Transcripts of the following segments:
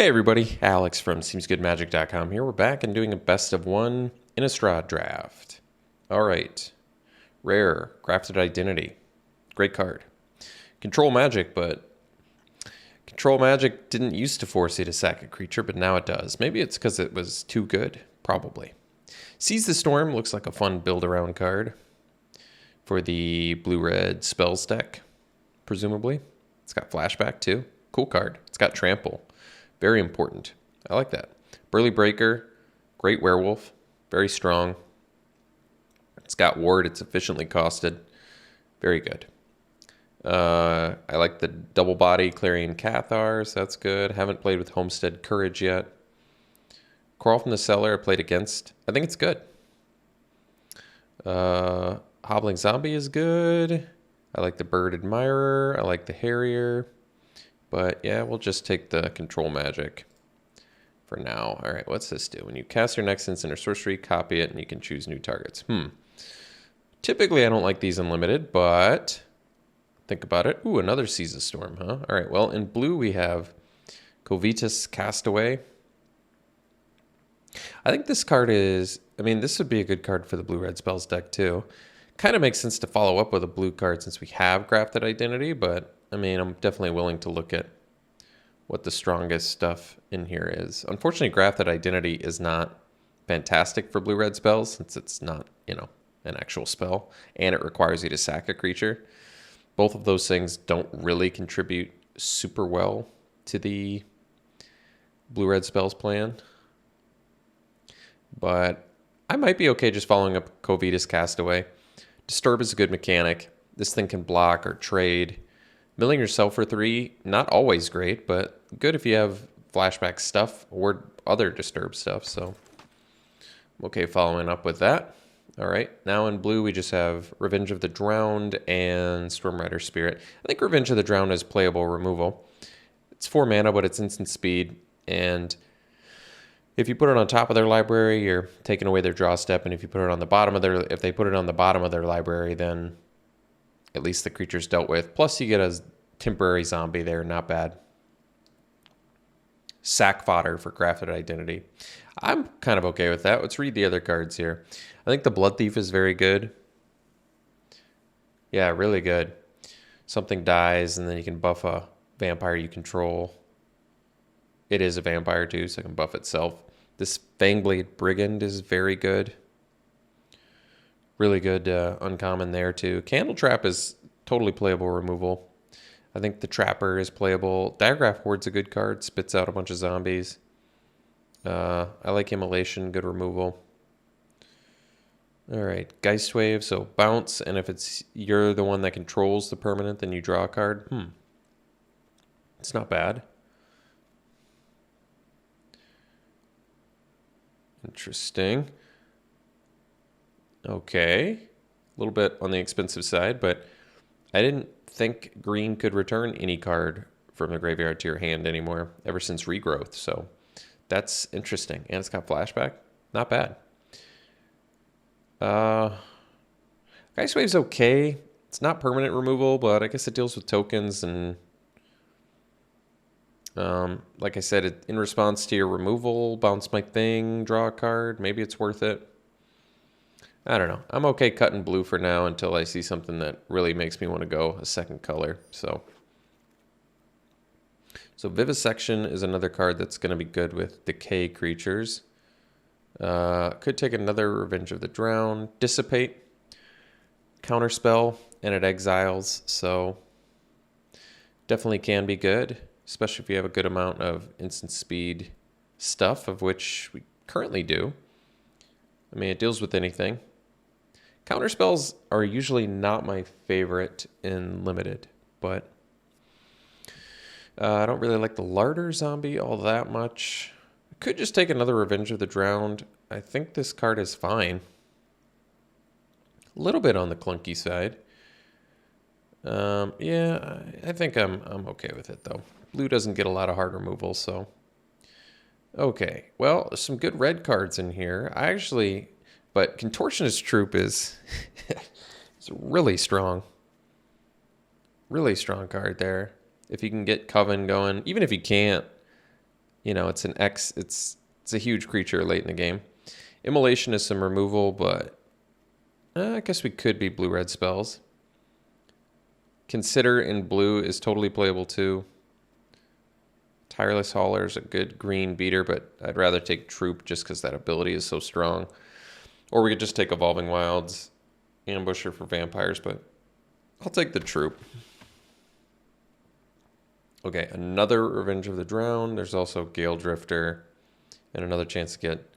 Hey everybody, Alex from SeemsGoodMagic.com here. We're back and doing a best of one Innistrad draft. Alright, rare, Crafted Identity, great card. Control Magic, but Control Magic didn't used to force you to sack a creature, but now it does. Maybe it's because it was too good, probably. Seize the Storm looks like a fun build-around card for the blue-red spells deck, presumably. It's got flashback too, cool card. It's got trample. Very important. I like that. Burly Breaker, great werewolf, very strong. It's got ward, it's efficiently costed. Very good. I like the double body Clarion Cathars, that's good. Haven't played with Homestead Courage yet. Crawl from the Cellar, I played against. I think it's good. Hobbling Zombie is good. I like the Bird Admirer. I like the Harrier. But yeah, we'll just take the Control Magic for now. All right, what's this do? When you cast your next instant or sorcery, copy it, and you can choose new targets. Typically, I don't like these unlimited, but think about it. Ooh, another Seize the Storm, huh? All right, well, in blue, we have Covitus Castaway. I think this card is... I mean, this would be a good card for the blue-red spells deck, too. Kind of makes sense to follow up with a blue card since we have Crafted Identity, but... I mean, I'm definitely willing to look at what the strongest stuff in here is. Unfortunately, Crafted Identity is not fantastic for blue-red spells since it's not, you know, an actual spell, and it requires you to sack a creature. Both of those things don't really contribute super well to the blue-red spells plan. But I might be okay just following up Covitus Castaway. Disturb is a good mechanic. This thing can block or trade. Milling yourself for 3, not always great, but good if you have flashback stuff or other Disturb stuff, so I'm okay following up with that. All right, now in blue we just have Revenge of the Drowned and Stormrider Spirit. I think Revenge of the Drowned is playable removal. It's 4 mana, but it's instant speed, and if you put it on top of their library, you're taking away their draw step, and if you put it on the bottom of their, if they put it on the bottom of their library, then at least the creature's dealt with. Plus you get a temporary zombie there, not bad. Sack fodder for Crafted Identity. I'm kind of okay with that. Let's read the other cards here. I think the Blood Thief is very good. Yeah, really good. Something dies and then you can buff a vampire you control. It is a vampire too, so it can buff itself. This Fangblade Brigand is very good. Really good uncommon there too. Candle Trap is totally playable removal. I think the Trapper is playable. Diagraph Horde's a good card. Spits out a bunch of zombies. I like Immolation, good removal. All right, Geist Wave, so bounce, and if it's you're the one that controls the permanent, then you draw a card. It's not bad. Interesting. Okay, a little bit on the expensive side, but I didn't think green could return any card from the graveyard to your hand anymore ever since Regrowth, so that's interesting. And it's got flashback. Not bad. Geist Wave's okay. It's not permanent removal, but I guess it deals with tokens, and like I said, in response to your removal, bounce my thing, draw a card. Maybe it's worth it. I don't know. I'm okay cutting blue for now until I see something that really makes me want to go a second color. So Vivisection is another card that's going to be good with decay creatures. Could take another Revenge of the Drowned. Dissipate. Counterspell, and it exiles. So definitely can be good, especially if you have a good amount of instant speed stuff, of which we currently do. I mean, it deals with anything. Counterspells are usually not my favorite in Limited, but I don't really like the Larder Zombie all that much. I could just take another Revenge of the Drowned. I think this card is fine. A little bit on the clunky side. Yeah, I think I'm okay with it, though. Blue doesn't get a lot of hard removal, so... Okay, well, there's some good red cards in here. But Contortionist Troop is it's really strong. Really strong card there. If you can get Coven going, even if you can't, You know, it's an X. It's a huge creature late in the game. Immolation is some removal, but I guess we could be blue-red spells. Consider in blue is totally playable too. Tireless Hauler is a good green beater, but I'd rather take Troop just because that ability is so strong. Or we could just take Evolving Wilds, Ambusher for vampires, but I'll take the Troop. Okay, another Revenge of the Drowned. There's also Gale Drifter and another chance to get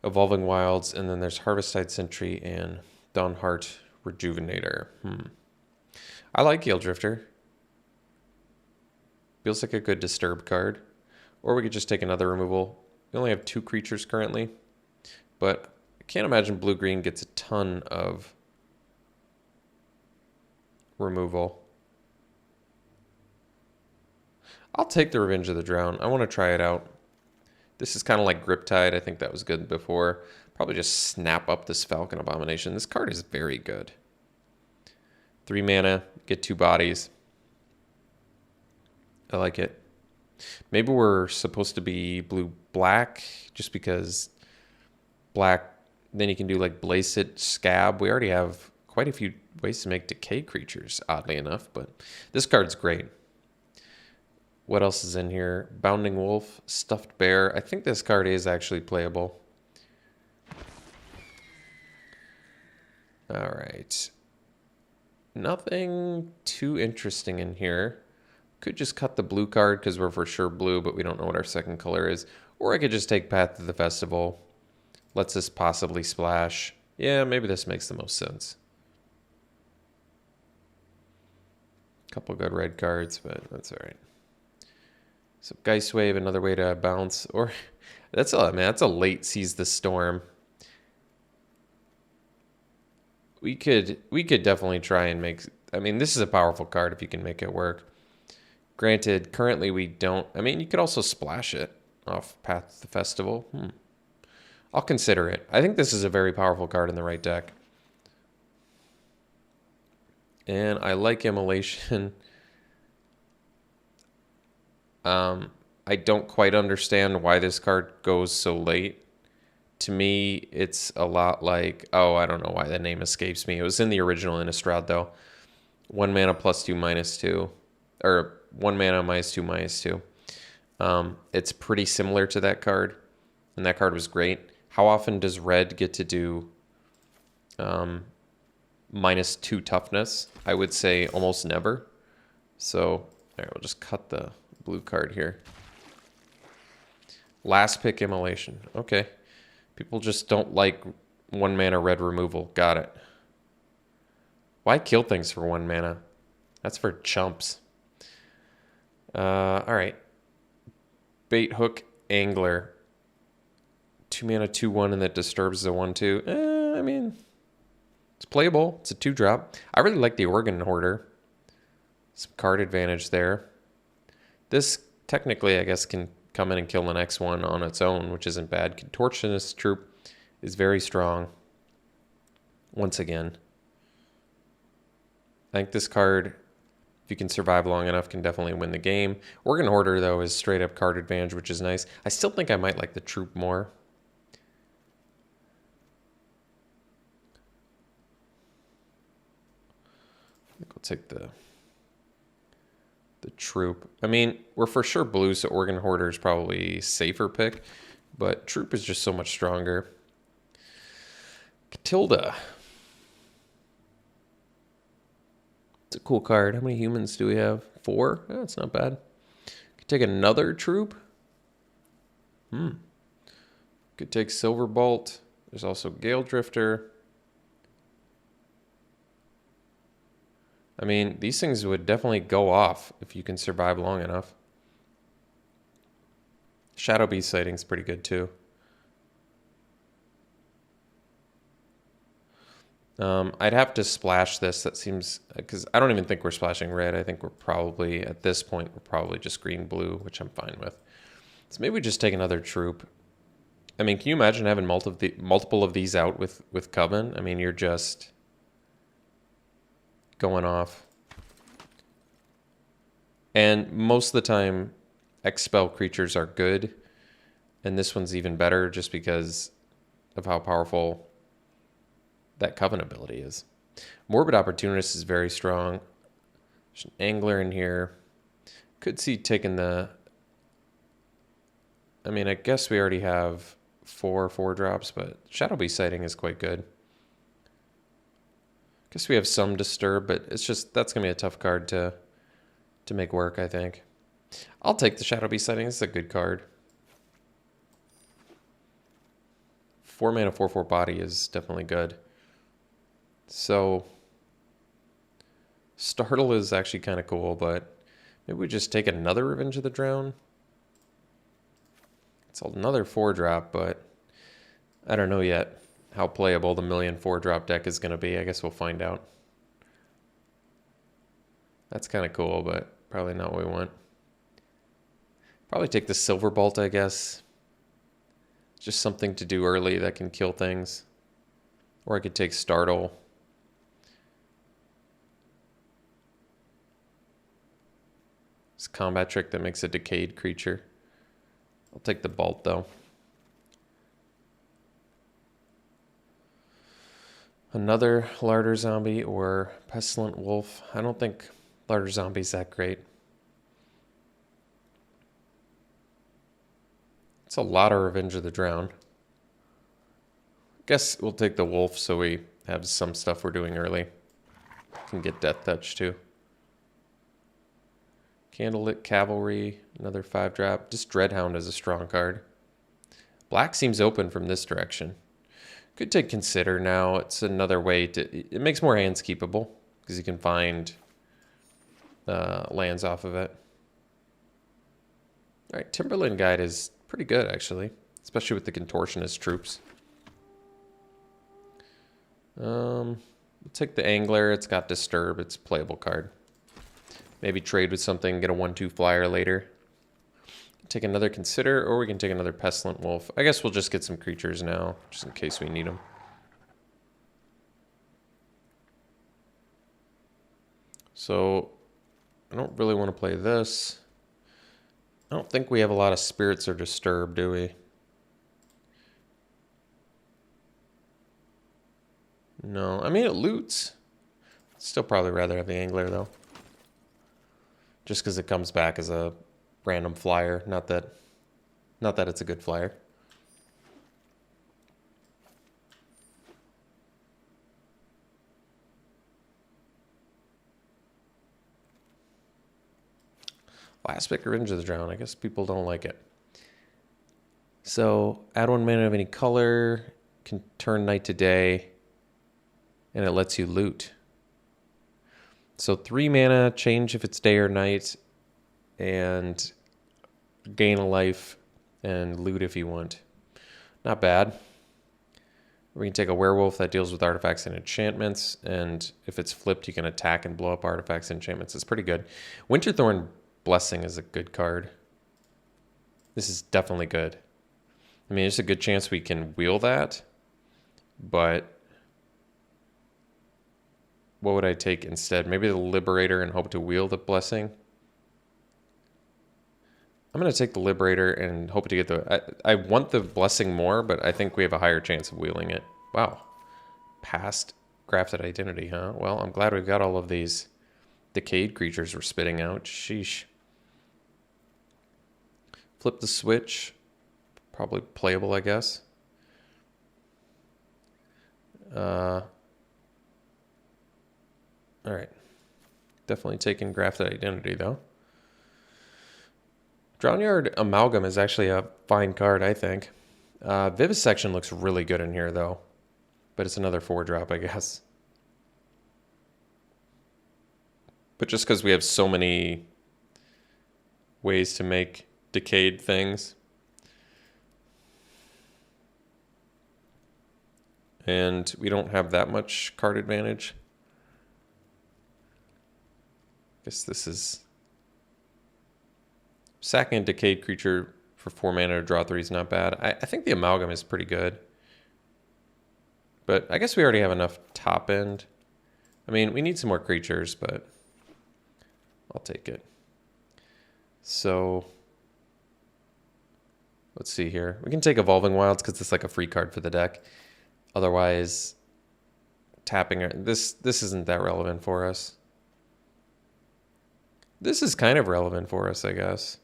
Evolving Wilds, and then there's Harvesttide Sentry and Dawnheart Rejuvenator. I like Gale Drifter. Feels like a good disturb card. Or we could just take another removal. We only have 2 creatures currently, but I can't imagine blue-green gets a ton of removal. I'll take the Revenge of the Drowned. I want to try it out. This is kind of like Griptide. I think that was good before. Probably just snap up this Falcon Abomination. This card is very good. 3 mana, get 2 bodies. I like it. Maybe we're supposed to be blue-black, just because black, then you can do like Blazeit, Scab. We already have quite a few ways to make decay creatures, oddly enough, but this card's great. What else is in here? Bounding Wolf, Stuffed Bear. I think this card is actually playable. All right. Nothing too interesting in here. Could just cut the blue card because we're for sure blue, but we don't know what our second color is. Or I could just take Path to the Festival. Lets us possibly splash. Yeah, maybe this makes the most sense. Couple good red cards, but that's all right. So Geist Wave, another way to bounce. Or that's a late Seize the Storm. We could definitely try and make. I mean, this is a powerful card if you can make it work. Granted, currently we don't. I mean, you could also splash it off Path to the Festival. I'll consider it. I think this is a very powerful card in the right deck. And I like Immolation. I don't quite understand why this card goes so late. To me, it's a lot like, I don't know why the name escapes me. It was in the original Innistrad, though. 1 mana +2, -2. Or 1 mana -2, -2. It's pretty similar to that card, and that card was great. How often does red get to do -2 toughness? I would say almost never. So, all right, we'll just cut the blue card here. Last pick Immolation. Okay. People just don't like 1 mana red removal. Got it. Why kill things for 1 mana? That's for chumps. All right. Bait Hook Angler. 2 mana, 2/1, and that disturbs the 1/2. I mean, it's playable. It's a 2-drop. I really like the Organ Hoarder. Some card advantage there. This technically, I guess, can come in and kill the next one on its own, which isn't bad. Contortionist Troop is very strong. Once again, I think this card, if you can survive long enough, can definitely win the game. Organ Hoarder, though, is straight up card advantage, which is nice. I still think I might like the Troop more. I think we'll take the Troop. I mean, we're for sure blue, so Organ Hoarder is probably safer pick, but Troop is just so much stronger. Catilda. It's a cool card. How many humans do we have? 4? Oh, that's not bad. Could take another Troop. Could take Silverbolt. There's also Gale Drifter. I mean, these things would definitely go off if you can survive long enough. Shadow Beast Sighting's pretty good too. I'd have to splash this. That seems, because I don't even think we're splashing red. I think we're probably, at this point, we're probably just green-blue, which I'm fine with. So maybe we just take another Troop. I mean, can you imagine having multiple of these out with Coven? I mean, you're just going off. And most of the time, X-Spell creatures are good, and this one's even better just because of how powerful that Covenant ability is. Morbid Opportunist is very strong. There's an Angler in here. Could see taking the... I mean, I guess we already have 4 drops, but Shadow Beast Sighting is quite good. Guess we have some Disturb, but it's just, that's going to be a tough card to make work, I think. I'll take the Shadow Beast Sighting. It's a good card. 4 mana, 4/4 body is definitely good. So, Startle is actually kind of cool, but maybe we just take another Revenge of the Drown. It's another 4-drop, but I don't know yet how playable the 1,000,000 4-drop deck is going to be. I guess we'll find out. That's kind of cool, but probably not what we want. Probably take the Silver Bolt, I guess. Just something to do early that can kill things. Or I could take Startle. It's a combat trick that makes a decayed creature. I'll take the Bolt, though. Another Larder Zombie or Pestilent Wolf. I don't think Larder Zombie's that great. It's a lot of Revenge of the Drown. Guess we'll take the Wolf so we have some stuff we're doing early. Can get Death Touch too. Candlelit Cavalry, another 5-drop. Just Dreadhound is a strong card. Black seems open from this direction. Could take Consider now. It's another way to... It makes more hands keepable because you can find lands off of it. All right, Timberland Guide is pretty good, actually, especially with the Contortionist troops. We'll take the Angler. It's got Disturb. It's a playable card. Maybe trade with something, get a 1/2 flyer later. Take another Consider, or we can take another Pestilent Wolf. I guess we'll just get some creatures now, just in case we need them. So, I don't really want to play this. I don't think we have a lot of Spirits or Disturb, do we? No, I mean it loots. Still probably rather have the Angler, though. Just because it comes back as a random flyer, not that it's a good flyer. Last pick, Revenge of the Drown. I guess people don't like it. So add 1 mana of any color, can turn night to day, and it lets you loot. So 3 mana, change if it's day or night, and gain a life and loot if you want. Not bad. We can take a Werewolf that deals with artifacts and enchantments, and if it's flipped, you can attack and blow up artifacts and enchantments. It's pretty good. Winterthorn Blessing is a good card. This is definitely good. I mean, there's a good chance we can wheel that, but what would I take instead? Maybe the Liberator and hope to wheel the Blessing. I'm going to take the Liberator and hope to get the... I want the Blessing more, but I think we have a higher chance of wheeling it. Wow. Past Grafted Identity, huh? Well, I'm glad we've got all of these decayed creatures we're spitting out. Sheesh. Flip the switch. Probably playable, I guess. All right. Definitely taking Grafted Identity, though. Drownyard Amalgam is actually a fine card, I think. Vivisection looks really good in here, though. But it's another 4-drop, I guess. But just because we have so many ways to make decayed things. And we don't have that much card advantage. Guess this is... Sacking a decayed creature for 4 mana to draw 3 is not bad. I think the Amalgam is pretty good. But I guess we already have enough top end. I mean, we need some more creatures, but I'll take it. So Let's see here. We can take Evolving Wilds because it's like a free card for the deck. Otherwise, tapping it. This isn't that relevant for us. This is kind of relevant for us, I guess.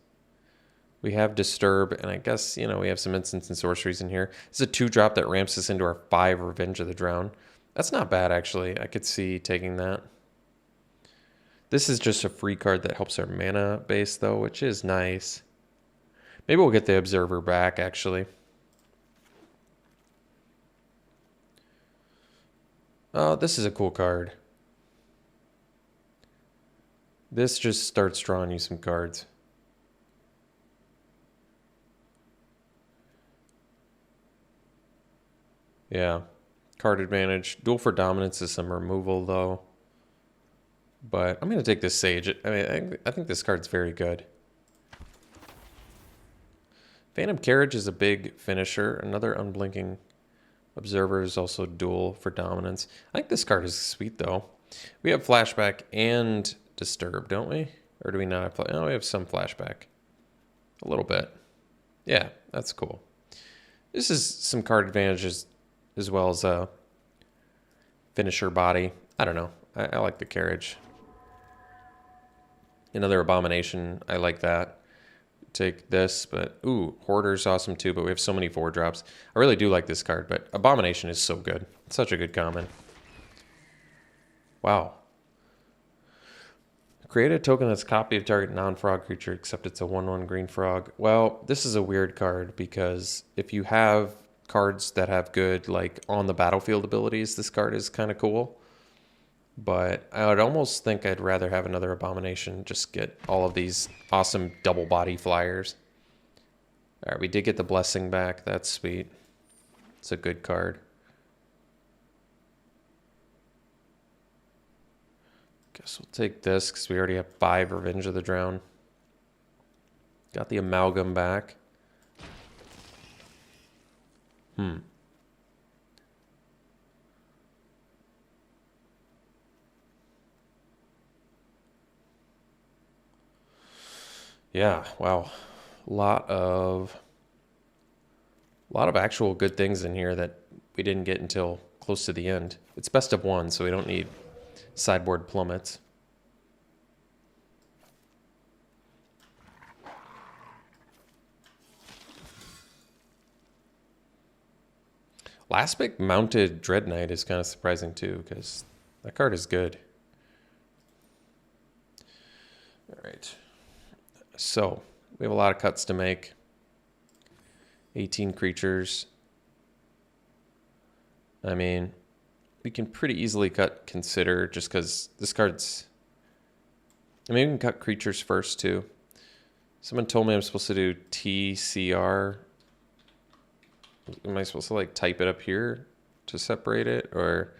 We have Disturb, and I guess, you know, we have some instants and sorceries in here. It's a 2-drop that ramps us into our 5 Revenge of the Drown. That's not bad, actually. I could see taking that. This is just a free card that helps our mana base, though, which is nice. Maybe we'll get the Observer back, actually. Oh, this is a cool card. This just starts drawing you some cards. Yeah. Card advantage. Duel for Dominance is some removal, though. But I'm going to take this Sage. I mean, I think this card's very good. Phantom Carriage is a big finisher. Another Unblinking Observer is also Duel for Dominance. I think this card is sweet, though. We have Flashback and Disturb, don't we? Or do we not have... Oh, we have some Flashback. A little bit. Yeah, that's cool. This is some card advantages as well as a finisher body. I don't know. I like the Carriage. Another Abomination. I like that. Take this, but ooh, Hoarder's awesome too, but we have so many 4-drops. I really do like this card, but Abomination is so good. It's such a good common. Wow. Create a token that's a copy of target non-frog creature, except it's a 1/1 green frog. Well, this is a weird card because if you have cards that have good, like, on the battlefield abilities, this card is kind of cool. But I would almost think I'd rather have another Abomination, just get all of these awesome double body flyers. All right, we did get the Blessing back. That's sweet. It's a good card. Guess we'll take this because we already have 5 Revenge of the Drown. Got the Amalgam back. Yeah, wow. A lot of actual good things in here that we didn't get until close to the end. It's best of 1, so we don't need sideboard plummets. Last pick mounted Dread Knight is kind of surprising too, because that card is good. All right. So, we have a lot of cuts to make. 18 creatures. I mean, we can pretty easily cut Consider just because this card's... I mean, we can cut creatures first too. Someone told me I'm supposed to do TCR. Am I supposed to like type it up here to separate it? Or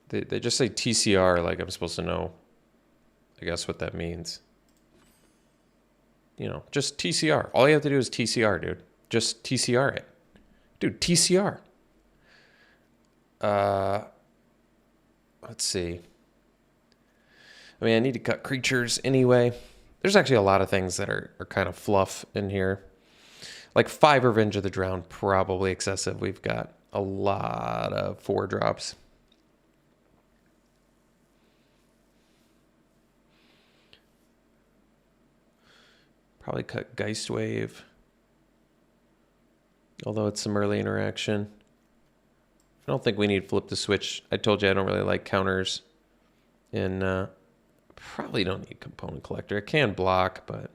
they just say TCR like I'm supposed to know, I guess, what that means. You know, just TCR. All you have to do is TCR, dude. Just TCR it. Dude, TCR. Let's see. I mean, I need to cut creatures anyway. There's actually a lot of things that are kind of fluff in here. Like 5 Revenge of the Drown, probably excessive. We've got a lot of 4-drops. Probably cut Geistwave. Although it's some early interaction. I don't think we need Flip the Switch. I told you I don't really like counters. And probably don't need Component Collector. It can block, but...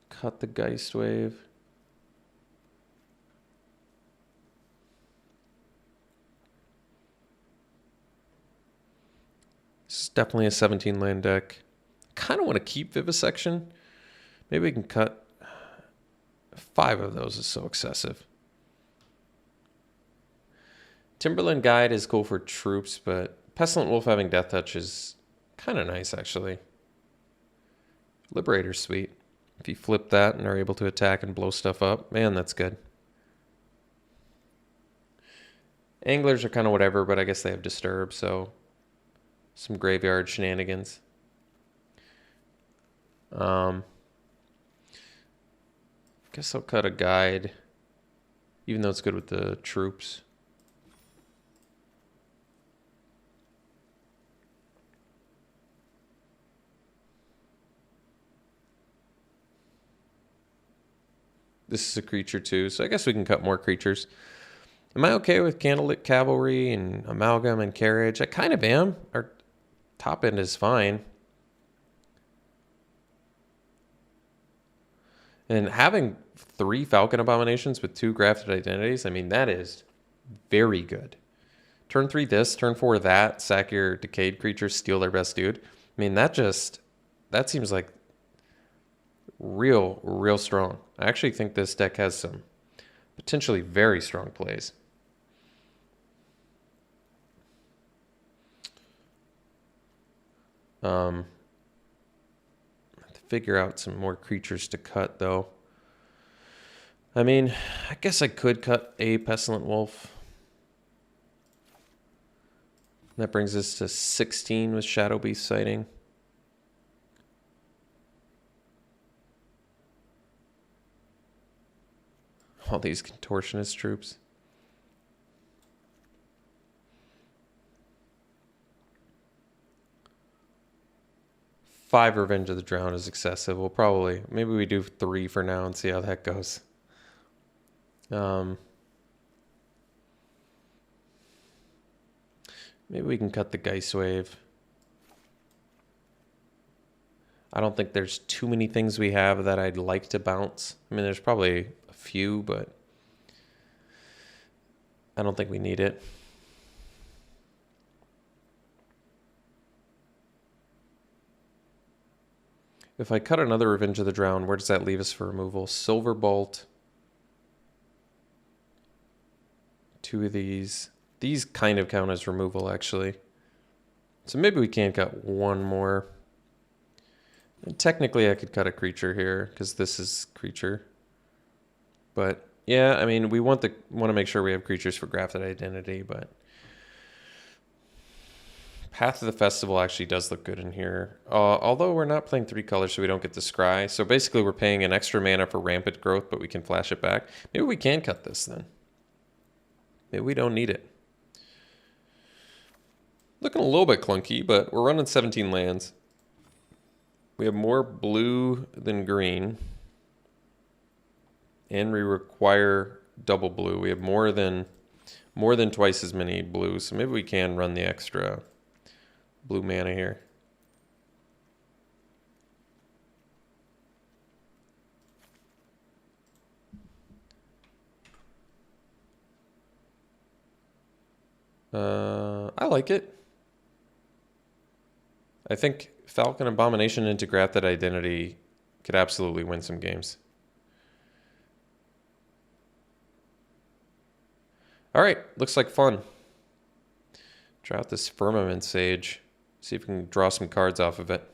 Cut the Geistwave. This is definitely a 17 land deck. Kind of want to keep Vivisection. Maybe we can cut 5 of those. Is so excessive. Timberland Guide is cool for troops, but Pestilent Wolf having Death Touch is kind of nice, actually. Liberator's sweet. If you flip that and are able to attack and blow stuff up, man, that's good. Anglers are kind of whatever, but I guess they have Disturb, so some graveyard shenanigans. Guess I'll cut a guide, even though it's good with the troops. This is a creature too, so I guess we can cut more creatures. Am I okay with Candlelit Cavalry and Amalgam and Carriage? I kind of am. Our top end is fine. And having 3 Falcon Abominations with 2 Grafted Identities, I mean, that is very good. Turn 3 this, turn 4 that, sack your Decayed creatures, steal their best dude. I mean, that seems like real strong. I actually think this deck has some potentially very strong plays. I have to figure out some more creatures to cut, though. I mean, I guess I could cut a Pestilent Wolf. That brings us to 16 with Shadow Beast sighting. All these Contortionist troops. 5 Revenge of the Drowned is excessive. We'll probably, maybe we do 3 for now and see how that goes. Maybe we can cut the Geist Wave. I don't think there's too many things we have that I'd like to bounce. I mean, there's probably a few, but I don't think we need it. If I cut another Revenge of the Drowned, where does that leave us for removal? Silverbolt. 2 of these. These kind of count as removal, actually. So maybe we can cut 1 more. And technically, I could cut a creature here, because this is creature. But, yeah, I mean, we want to make sure we have creatures for Grafted Identity, but Path of the Festival actually does look good in here. Although we're not playing 3 colors, so we don't get the Scry. So basically, we're paying an extra mana for Rampant Growth, but we can flash it back. Maybe we can cut this, then. Maybe we don't need it. Looking a little bit clunky, but we're running 17 lands. We have more blue than green. And we require double blue. We have more than twice as many blue, so maybe we can run the extra blue mana here. I like it. I think Falcon Abomination into Grafted Identity could absolutely win some games. All right, looks like fun. Try out this Firmament Sage. See if we can draw some cards off of it.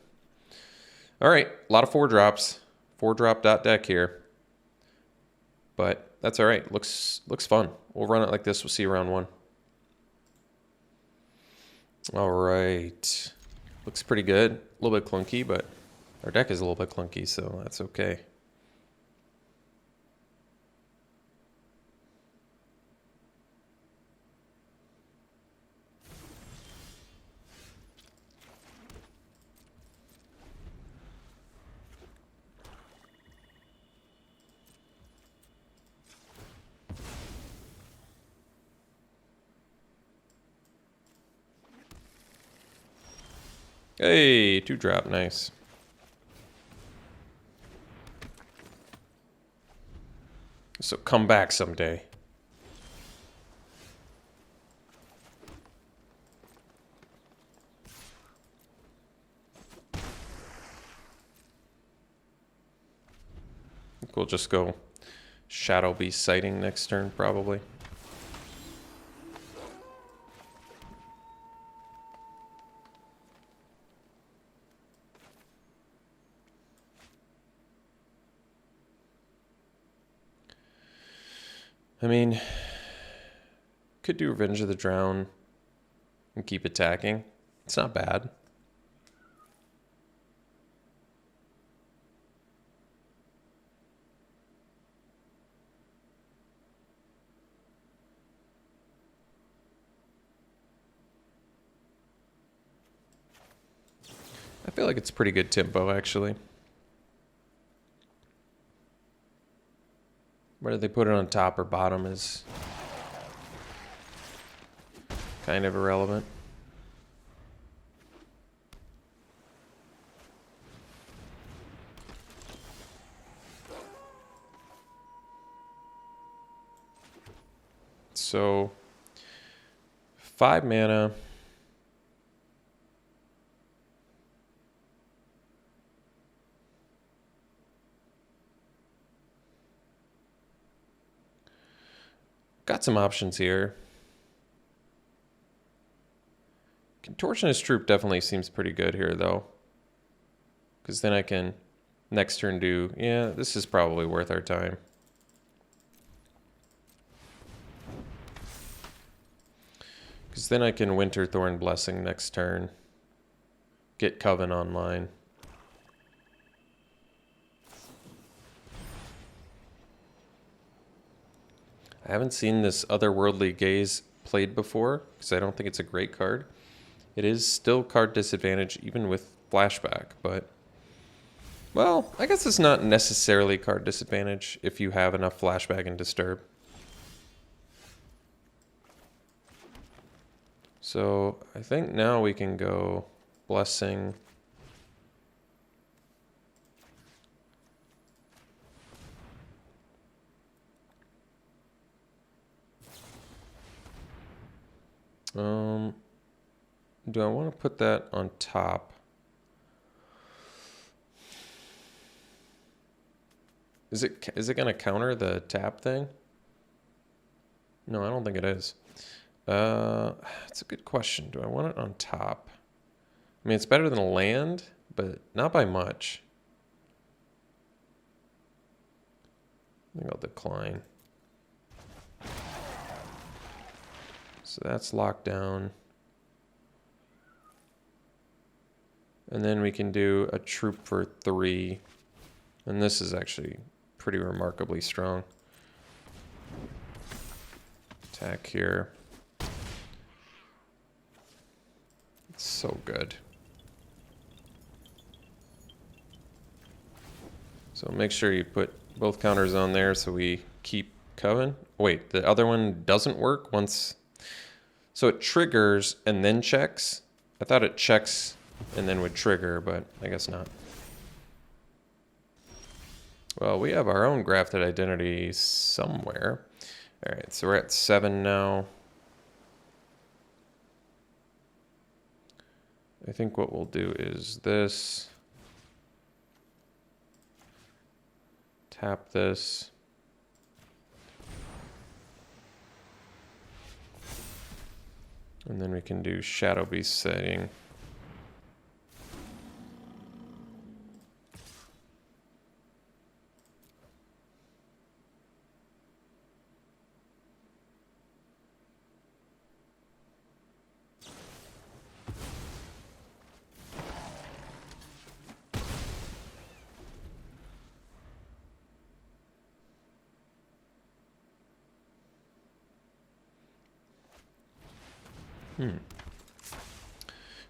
All right, a lot of 4-drops. 4-drop dot deck here. But that's all right. Looks fun. We'll run it like this. We'll see you round 1. All right. Looks pretty good. A little bit clunky, but our deck is a little bit clunky, so that's okay. Hey, 2-drop, nice. So come back someday. I think we'll just go Shadow Beast sighting next turn, probably. I mean, could do Revenge of the Drown and keep attacking. It's not bad. I feel like it's pretty good tempo, actually. Whether they put it on top or bottom is kind of irrelevant. So, 5 mana. Got some options here. Contortionist Troop definitely seems pretty good here, though. Because then I can, next turn, do... Yeah, this is probably worth our time. Because then I can Winterthorn Blessing next turn. Get Coven online. I haven't seen this Otherworldly Gaze played before, because I don't think it's a great card. It is still card disadvantage, even with flashback, but... Well, I guess it's not necessarily card disadvantage if you have enough flashback and disturb. So, I think now we can go Blessing. Do I want to put that on top? Is it going to counter the tap thing? No, I don't think it is. It's a good question. Do I want it on top? I mean, it's better than a land, but not by much. I think I'll decline. So that's locked down. And then we can do a troop for 3. And this is actually pretty remarkably strong. Attack here. It's so good. So make sure you put both counters on there so we keep Coven. Wait, the other one doesn't work once... So it triggers and then checks. I thought it checks and then would trigger, but I guess not. Well, we have our own grafted identity somewhere. All right, so we're at 7 now. I think what we'll do is this. Tap this. And then we can do Shadow Beast setting. If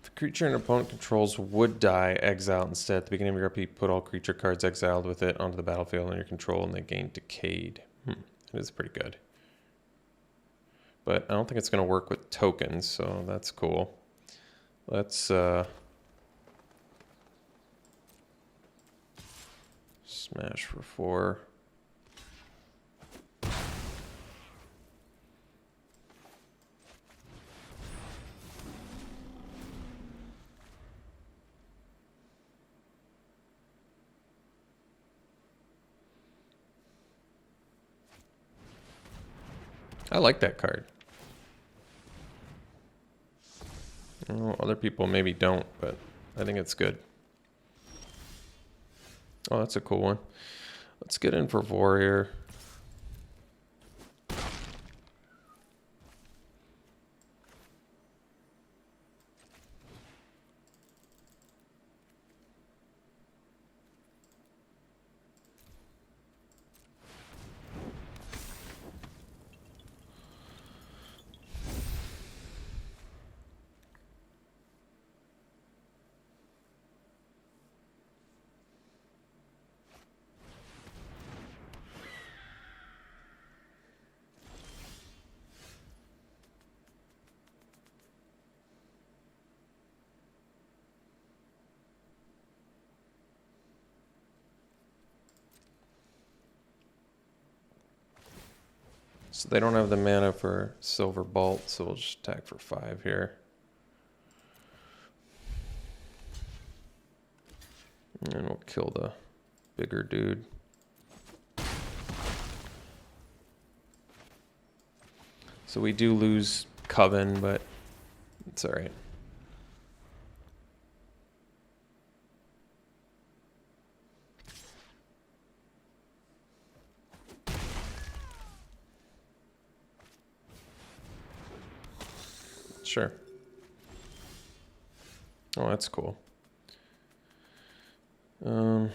a creature an opponent controls would die, exile instead. At the beginning of your upkeep, put all creature cards exiled with it onto the battlefield under your control, and they gain Decayed. It is pretty good. But I don't think it's going to work with tokens, so that's cool. Let's smash for 4. I like that card. Well, other people maybe don't, but I think it's good. Oh, that's a cool one. Let's get in for Warrior. So they don't have the mana for Silver Bolt, so we'll just attack for 5 here. And we'll kill the bigger dude. So we do lose Coven, but it's all right. Sure. Oh, that's cool. All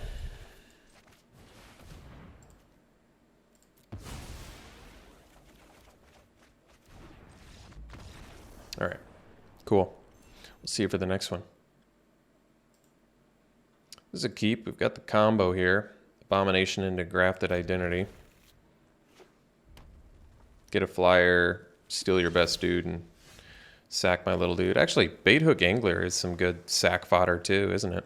right, cool. We'll see you for the next one. This is a keep. We've got the combo here. Abomination into Grafted Identity. Get a flyer, steal your best dude, and sack my little dude. Actually, Baithook Angler is some good sack fodder too, isn't it?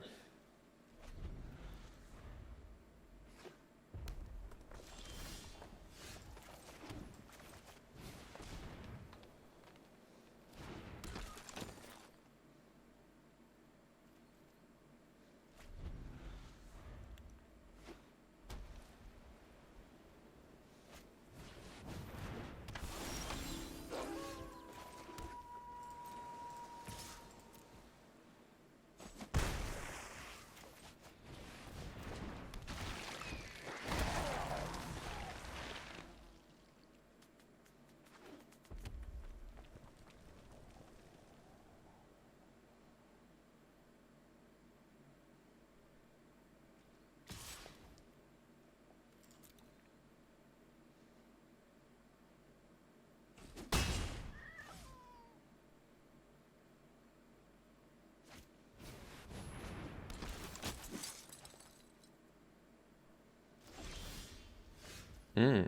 Hmm.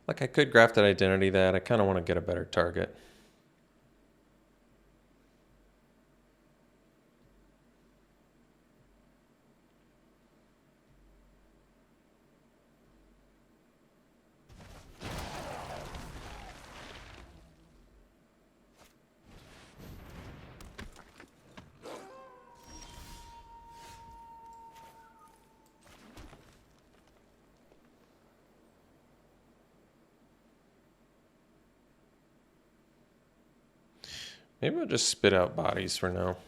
Like I could Grafted Identity that. I kind of want to get a better target. Maybe I'll just spit out bodies for now.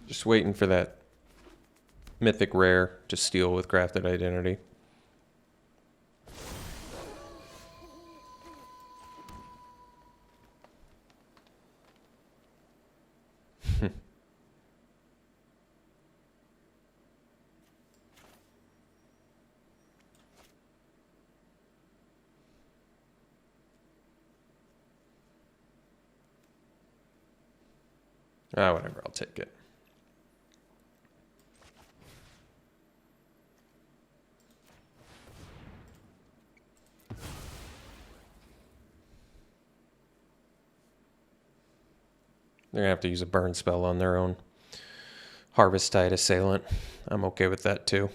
Just waiting for that mythic rare to steal with Grafted Identity. Ah, whatever, I'll take it. They're going to have to use a burn spell on their own Harvest Tide Assailant. I'm okay with that too.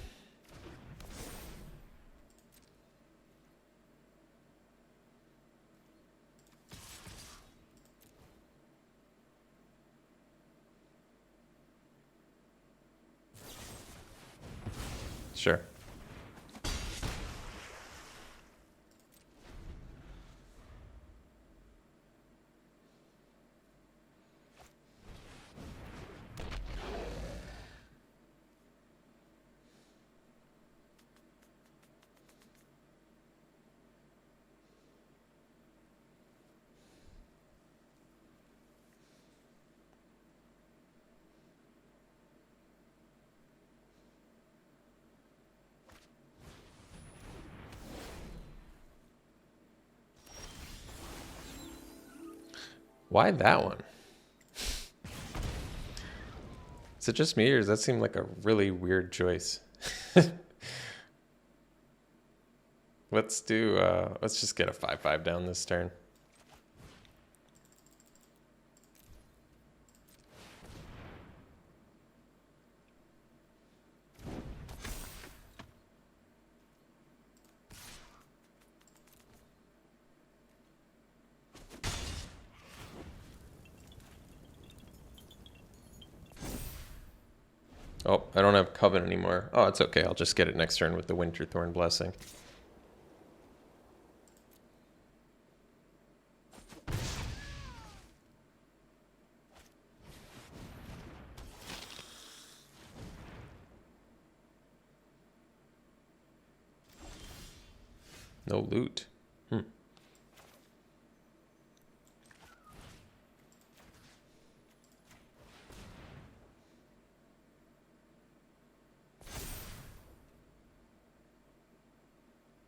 Sure. Why that one? Is it just me, or does that seem like a really weird choice? Let's do, let's just get a 5/5 down this turn. Oh, I don't have Coven anymore. Oh, it's okay. I'll just get it next turn with the Winterthorn Blessing. No loot.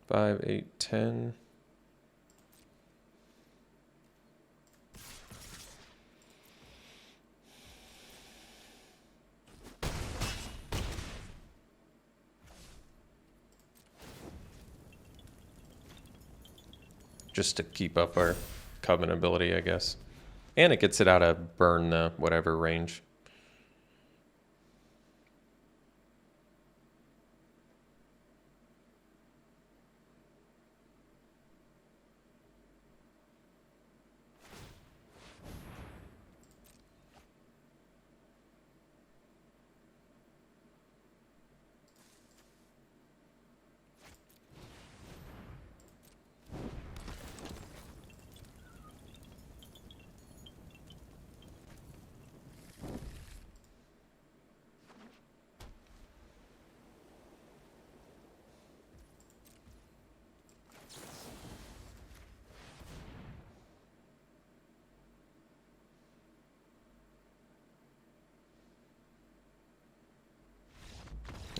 5, 8, 10. Just to keep up our Coven ability, I guess. And it gets it out of burn the whatever range.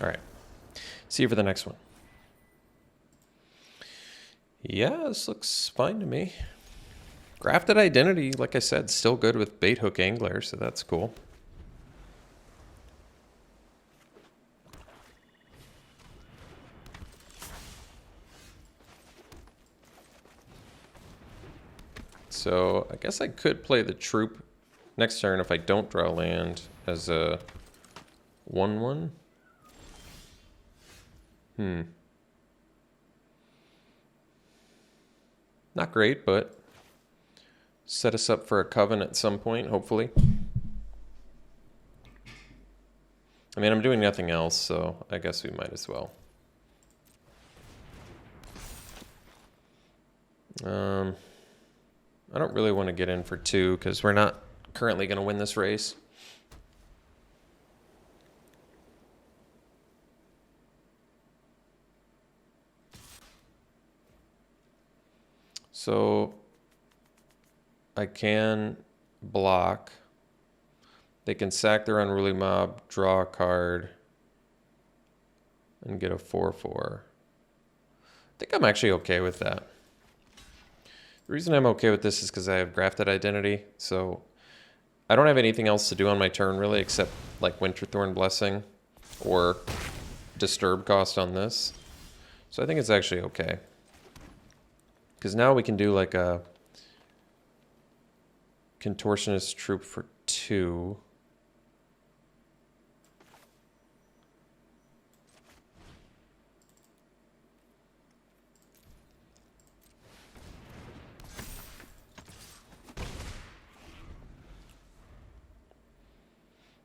All right. See you for the next one. Yeah, this looks fine to me. Grafted Identity, like I said, still good with Bait Hook Angler, so that's cool. So I guess I could play the Troop next turn if I don't draw land as a 1/1. Not great, but set us up for a Coven at some point, hopefully. I mean, I'm doing nothing else, so I guess we might as well. I don't really want to get in for 2 because we're not currently going to win this race. So I can block. They can sack their unruly mob, draw a card, and get a 4/4. I think I'm actually okay with that. The reason I'm okay with this is because I have Grafted Identity, so I don't have anything else to do on my turn really except like Winterthorn Blessing or Disturb cost on this. So I think it's actually okay. Because now we can do like a Contortionist Troop for 2.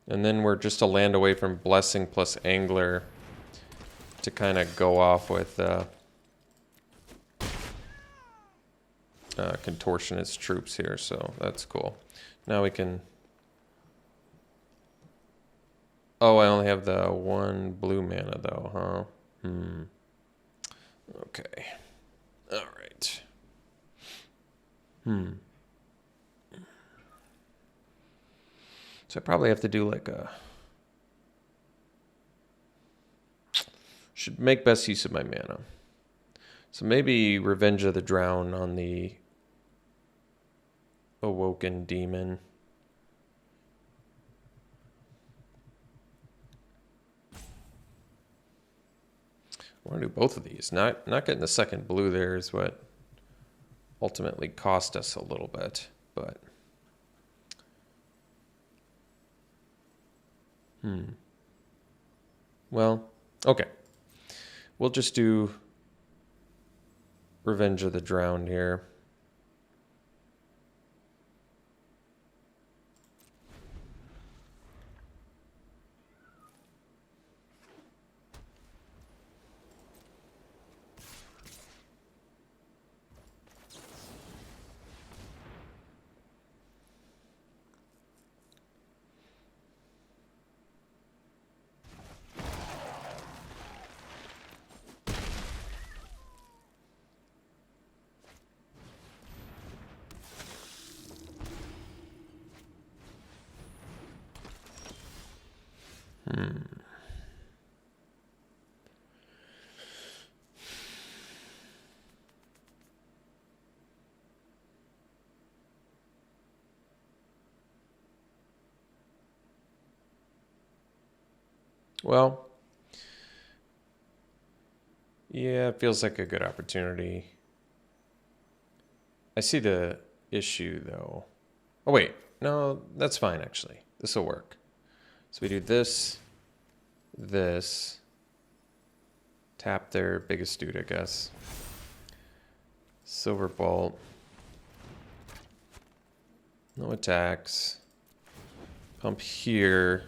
And then we're just a land away from Blessing plus Angler to kind of go off with Contortionist troops here, so that's cool. Now we can... Oh, I only have the 1 blue mana though, huh? Okay. Alright. So I probably have to do like a... Should make best use of my mana. So maybe Revenge of the Drown on the Awoken Demon. I want to do both of these. Not getting the second blue there is what ultimately cost us a little bit, but... Well, okay. We'll just do Revenge of the Drowned here. Well, yeah, it feels like a good opportunity. I see the issue, though. Oh, wait. No, that's fine, actually. This will work. So we do this, this, tap their biggest dude, I guess. Silver Bolt. No attacks. Pump here.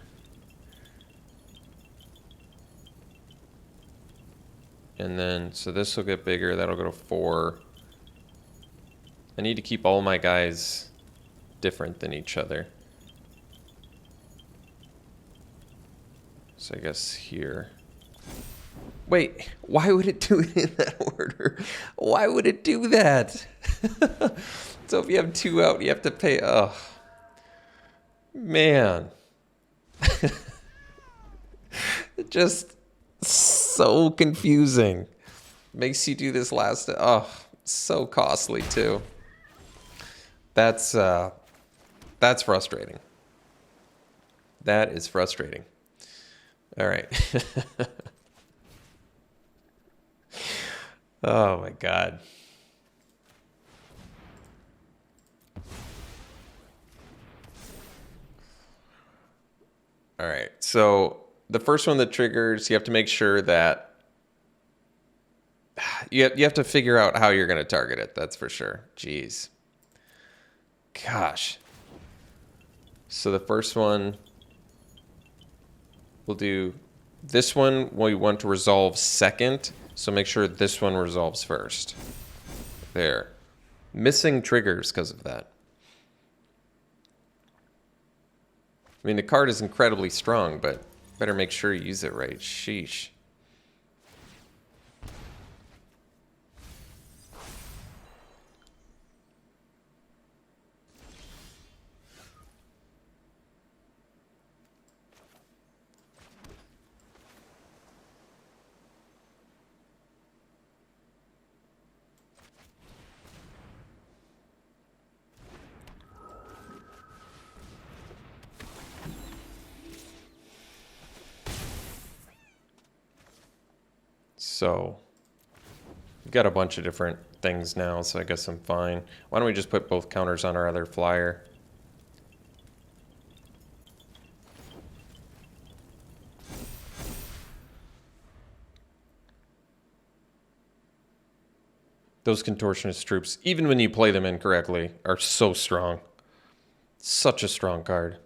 And then, so this will get bigger. That'll go to 4. I need to keep all my guys different than each other. So I guess here. Wait, why would it do it in that order? Why would it do that? So if you have 2 out, you have to pay. Oh, man. It just so confusing. Makes you do this last. Oh, so costly too. That's frustrating. That is frustrating. All right. Oh my God. All right. So the first one that triggers, you have to make sure that you have to figure out how you're going to target it. That's for sure. Jeez. Gosh. So the first one, we'll do this one. We want to resolve second. So make sure this one resolves first. There. Missing triggers because of that. I mean, the card is incredibly strong, but better make sure you use it right. Sheesh. So, we've got a bunch of different things now, so I guess I'm fine. Why don't we just put both counters on our other flyer? Those Contortionist troops, even when you play them incorrectly, are so strong. Such a strong card.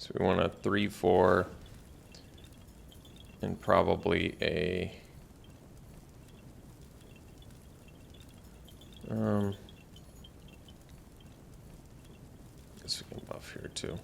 So we want a 3/4 and probably a guess we can buff here too.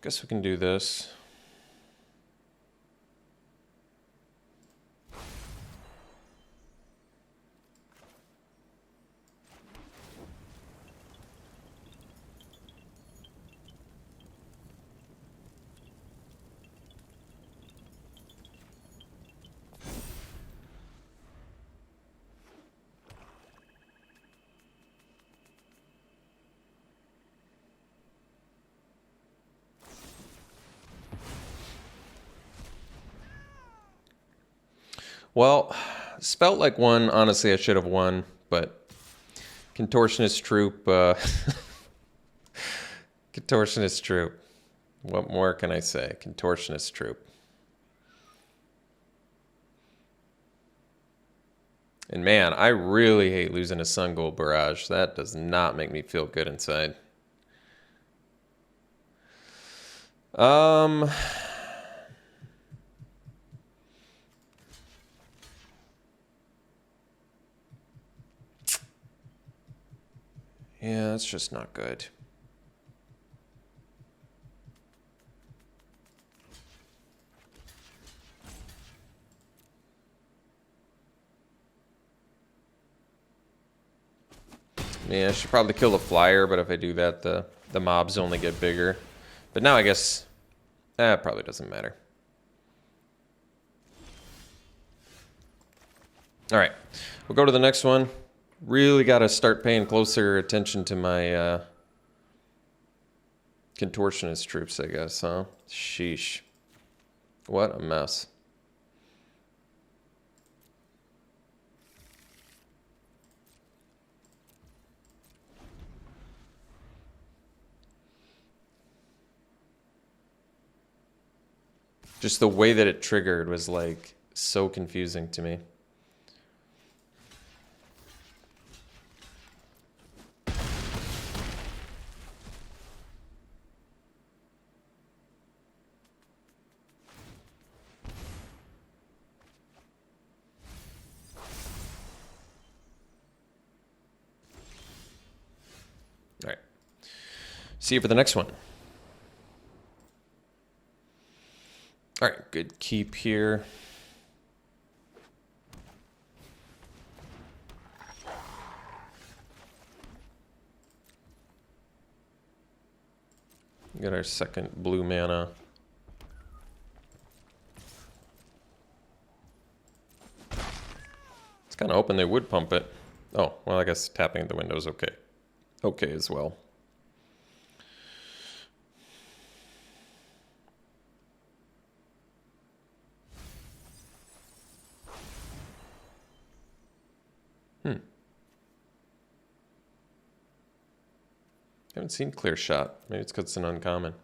Guess we can do this. Well, spelt like one. Honestly, I should have won, but Contortionist Troop. Contortionist Troop. What more can I say? Contortionist Troop. And man, I really hate losing a Sun Gold Barrage. That does not make me feel good inside. Yeah, that's just not good. Yeah, I should probably kill the flyer, but if I do that, the mobs only get bigger. But now I guess it probably doesn't matter. All right, we'll go to the next one. Really got to start paying closer attention to my contortionist troops, I guess, huh? Sheesh. What a mess. Just the way that it triggered was like so confusing to me. All right. See you for the next one. All right, good keep here. Get our second blue mana. It's kind of hoping they would pump it. Oh, well, I guess tapping the window is okay. Okay as well. Haven't seen clear shot. Maybe it's because it's an uncommon.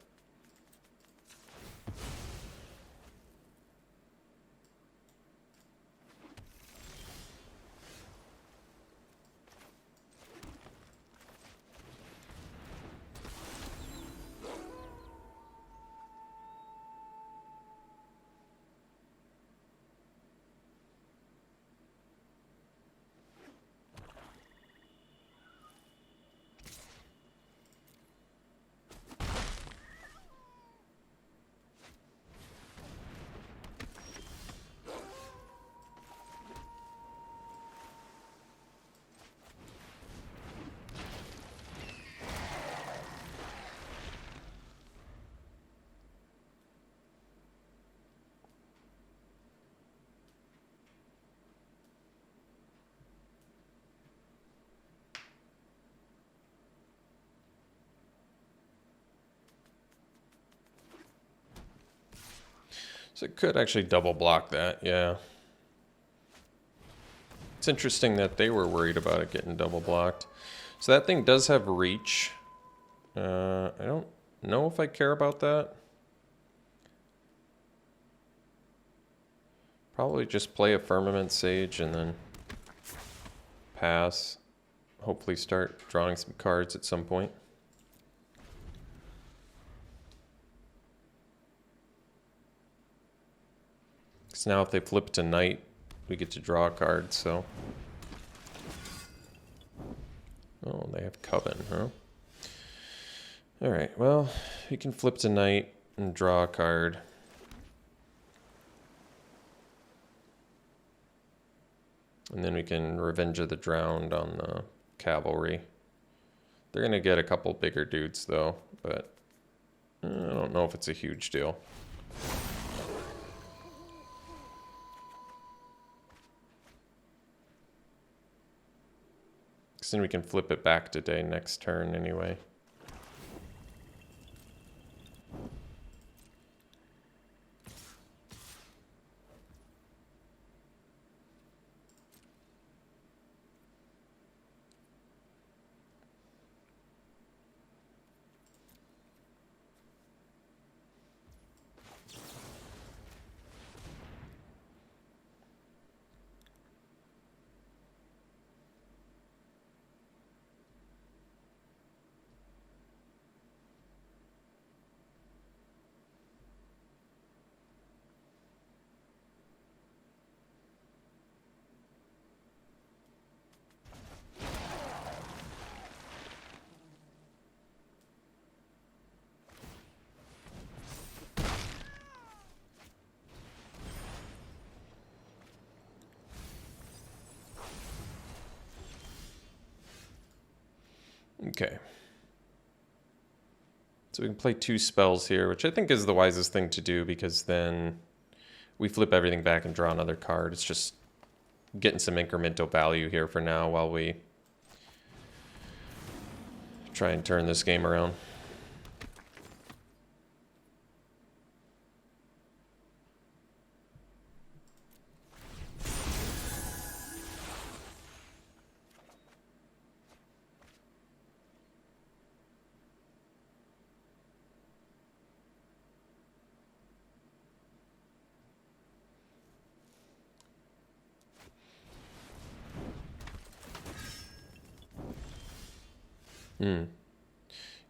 So it could actually double block that, yeah. It's interesting that they were worried about it getting double blocked. So that thing does have reach. I don't know if I care about that. Probably just play a Firmament Sage and then pass. Hopefully start drawing some cards at some point. Because now if they flip to Knight, we get to draw a card, so. Oh, they have Coven, huh? Alright, well, we can flip to Knight and draw a card. And then we can Revenge of the Drowned on the Cavalry. They're going to get a couple bigger dudes, though, but I don't know if it's a huge deal. Because then we can flip it back to day next turn anyway. Okay. So we can play 2 spells here, which I think is the wisest thing to do because then we flip everything back and draw another card. It's just getting some incremental value here for now while we try and turn this game around.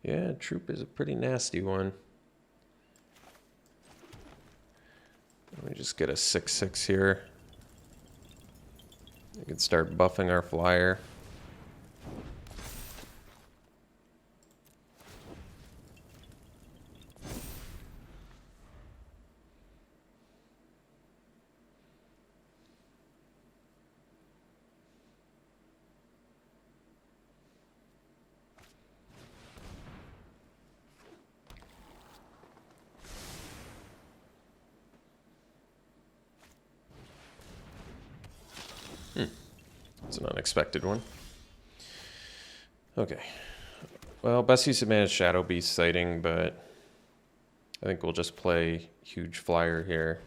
Yeah, Troop is a pretty nasty one. Let me just get a 6/6 here. We can start buffing our flyer. It's an unexpected one. Okay. Well, best use of mana is Shadow Beast sighting, but I think we'll just play huge flyer here.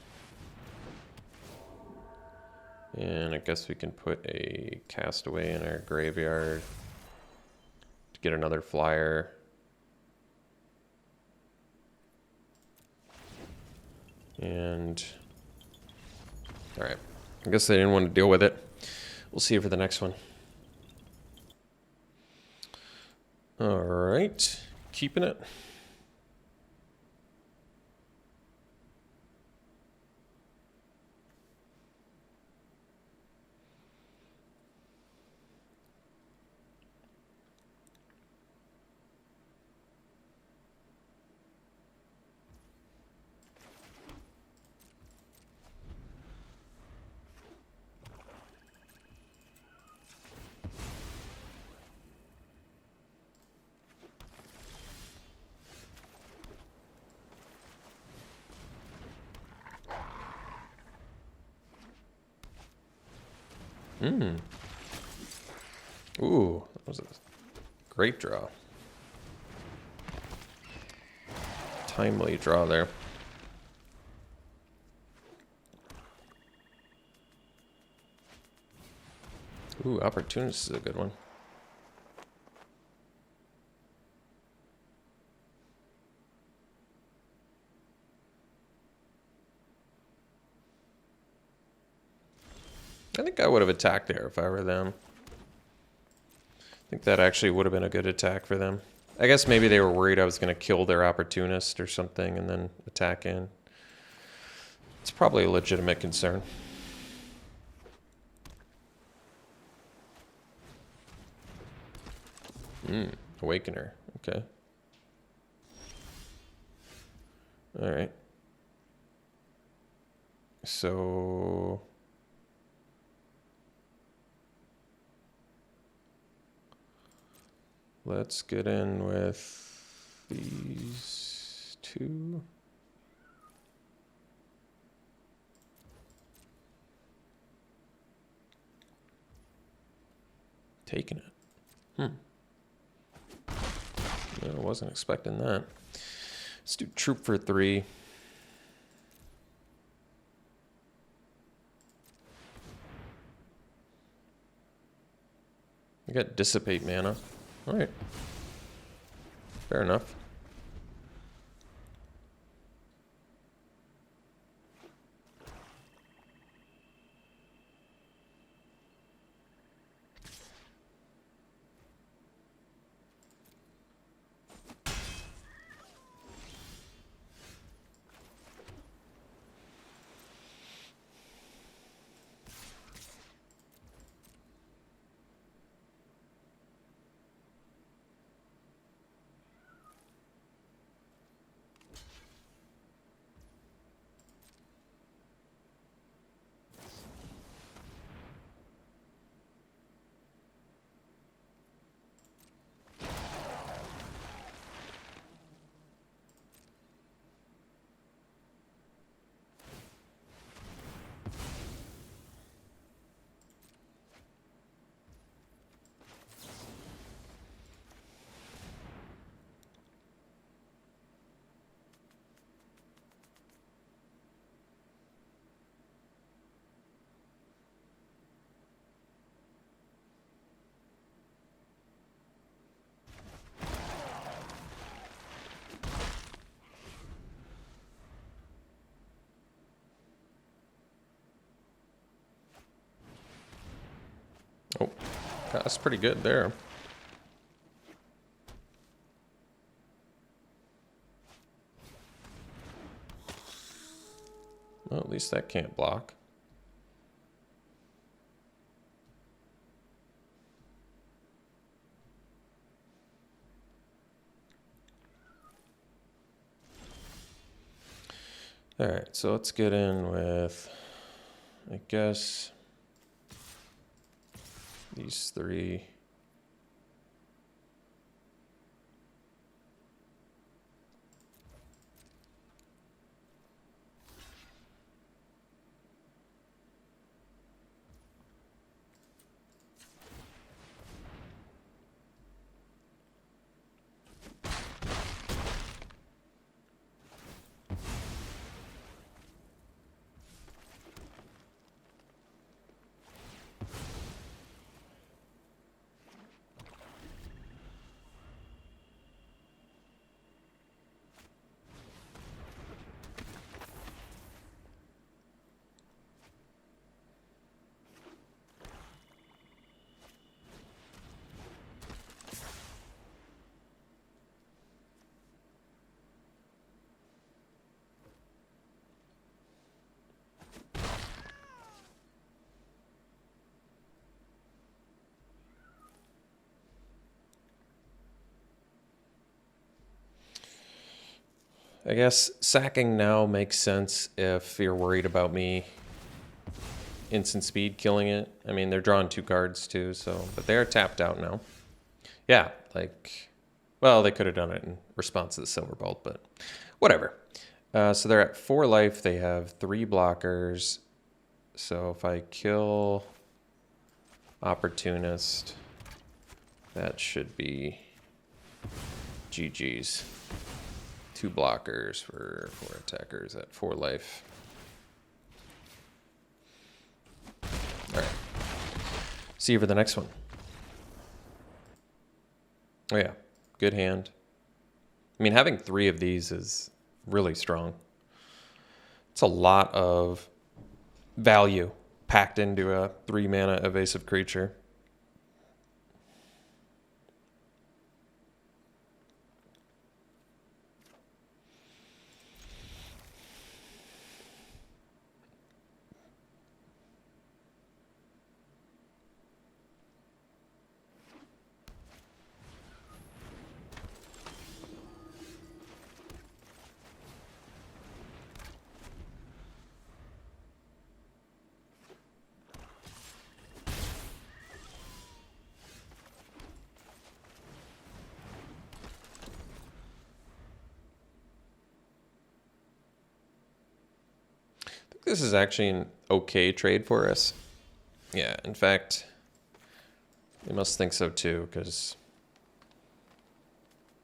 And I guess we can put a Castaway in our graveyard to get another flyer. And all right, I guess they didn't want to deal with it. We'll see you for the next one. All right, keeping it. Ooh, that was a great draw. Timely draw there. Ooh, Opportunist is a good one. I think I would have attacked there if I were them. I think that actually would have been a good attack for them. I guess maybe they were worried I was going to kill their Opportunist or something and then attack in. It's probably a legitimate concern. Awakener. Okay. All right. So let's get in with these 2. Taking it. I wasn't expecting that. Let's do Troop for 3. I got Dissipate mana. All right. Fair enough. Oh, that's pretty good there. Well, at least that can't block. All right, so let's get in with, I guess, these three. I guess sacking now makes sense if you're worried about me instant speed killing it. I mean, they're drawing 2 cards too, so, but they're tapped out now. Yeah, like, well, they could have done it in response to the Silver Bolt, but whatever. So they're at 4 life. They have 3 blockers. So if I kill Opportunist, that should be GG's. 2 blockers for 4 attackers at 4 life. All right. See you for the next one. Oh yeah, good hand. I mean, having 3 of these is really strong. It's a lot of value packed into a 3 mana evasive creature. This is actually an okay trade for us. Yeah, in fact, they must think so too, because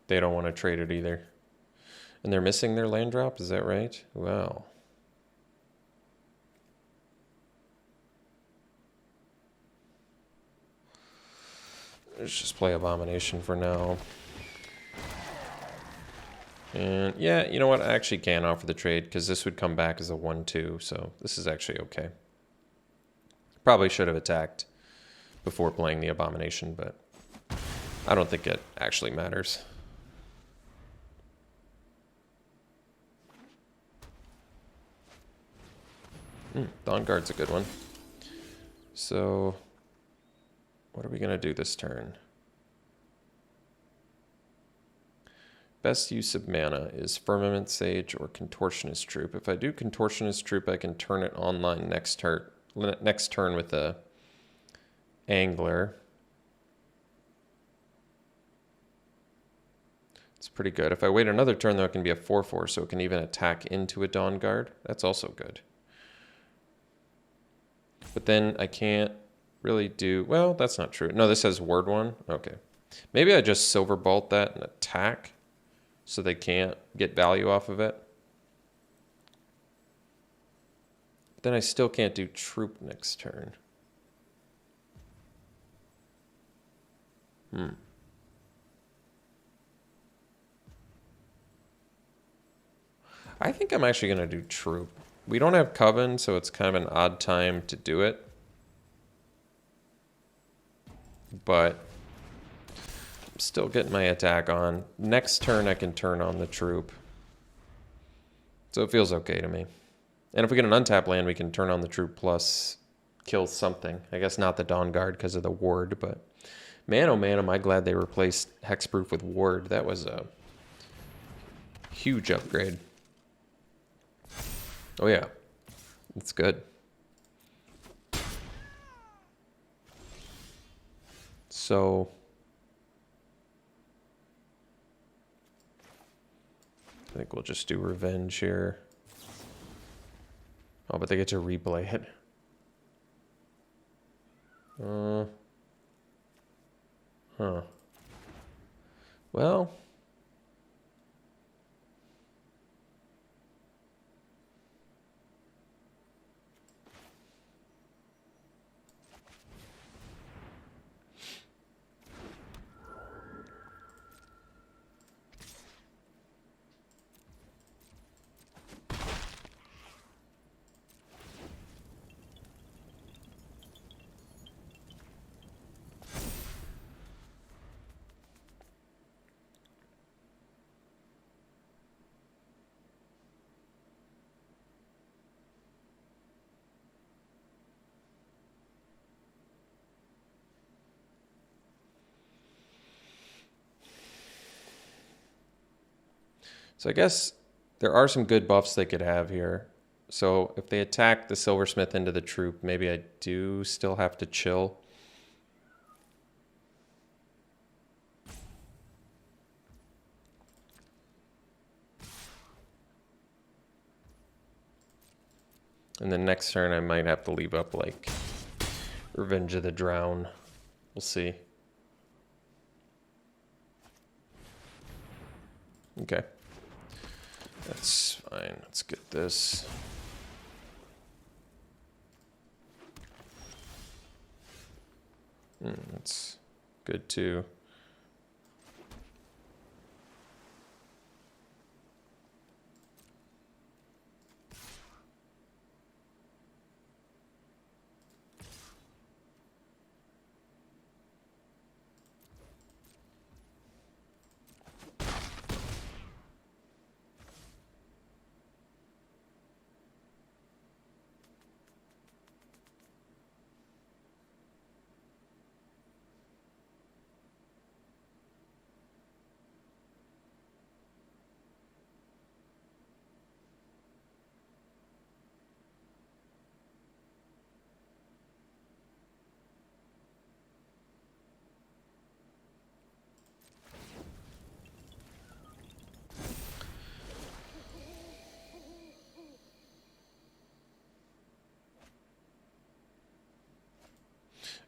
they don't want to trade it either. And they're missing their land drop, is that right? Wow. Let's just play Abomination for now. And yeah, you know what? I actually can offer the trade because this would come back as a 1-2, so this is actually okay. Probably should have attacked before playing the Abomination, but I don't think it actually matters. Dawn Guard's a good one. So, what are we going to do this turn? Best use of mana is Firmament Sage or Contortionist Troop. If I do Contortionist Troop, I can turn it online next turn with a Angler. It's pretty good. If I wait another turn, though, it can be a 4/4, so it can even attack into a Dawn Guard. That's also good. But then I can't really do... Well, that's not true. No, this has Word 1. Okay. Maybe I just Silver Bolt that and attack so they can't get value off of it. But then I still can't do Troop next turn. I think I'm actually going to do Troop. We don't have Coven, so it's kind of an odd time to do it. but I'm still getting my attack on. Next turn I can turn on the troop. So it feels okay to me. And if we get an untapped land, we can turn on the troop plus kill something. I guess not the Dawn Guard because of the ward, but man, oh man, am I glad they replaced Hexproof with ward. That was a huge upgrade. Oh yeah, it's good. So I think we'll just do revenge here. Oh, but they get to replay it. Huh. Well. So I guess there are some good buffs they could have here. So if they attack the Silversmith into the troop, maybe I do still have to chill. And then next turn I might have to leave up like Revenge of the Drown. We'll see. Okay. That's fine. Let's get this. That's good too.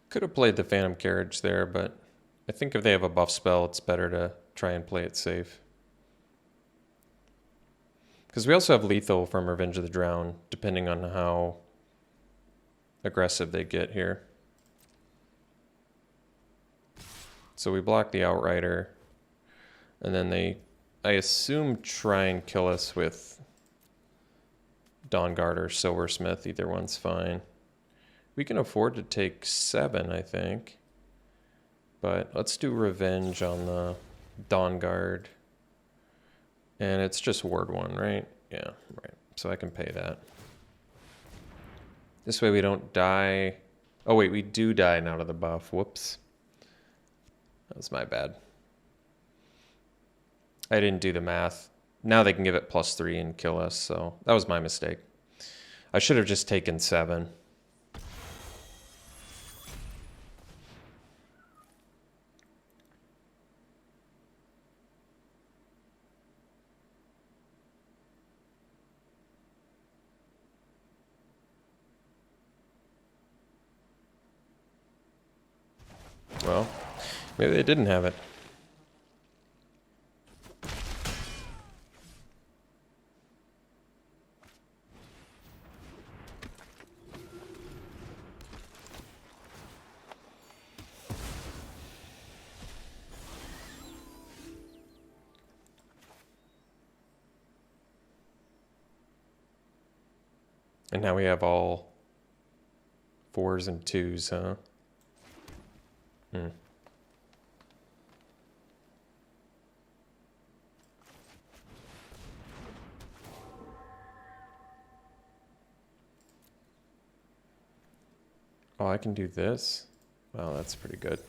Could have played the Phantom Carriage there, but I think if they have a buff spell, it's better to try and play it safe. Because we also have lethal from Revenge of the Drown, depending on how aggressive they get here. So we block the Outrider, and then they, I assume, try and kill us with Dawn Guard or Silversmith. Either one's fine. We can afford to take 7, I think. But let's do Revenge on the Dawn Guard. And it's just Ward 1, right? Yeah, right. So I can pay that. This way we don't die. Oh wait, we do die now to the buff. Whoops. That was my bad. I didn't do the math. Now they can give it +3 and kill us, so that was my mistake. I should have just taken 7. Well, maybe they didn't have it. And now we have all 4s and 2s, huh? Hmm. Oh, I can do this? Wow, that's pretty good.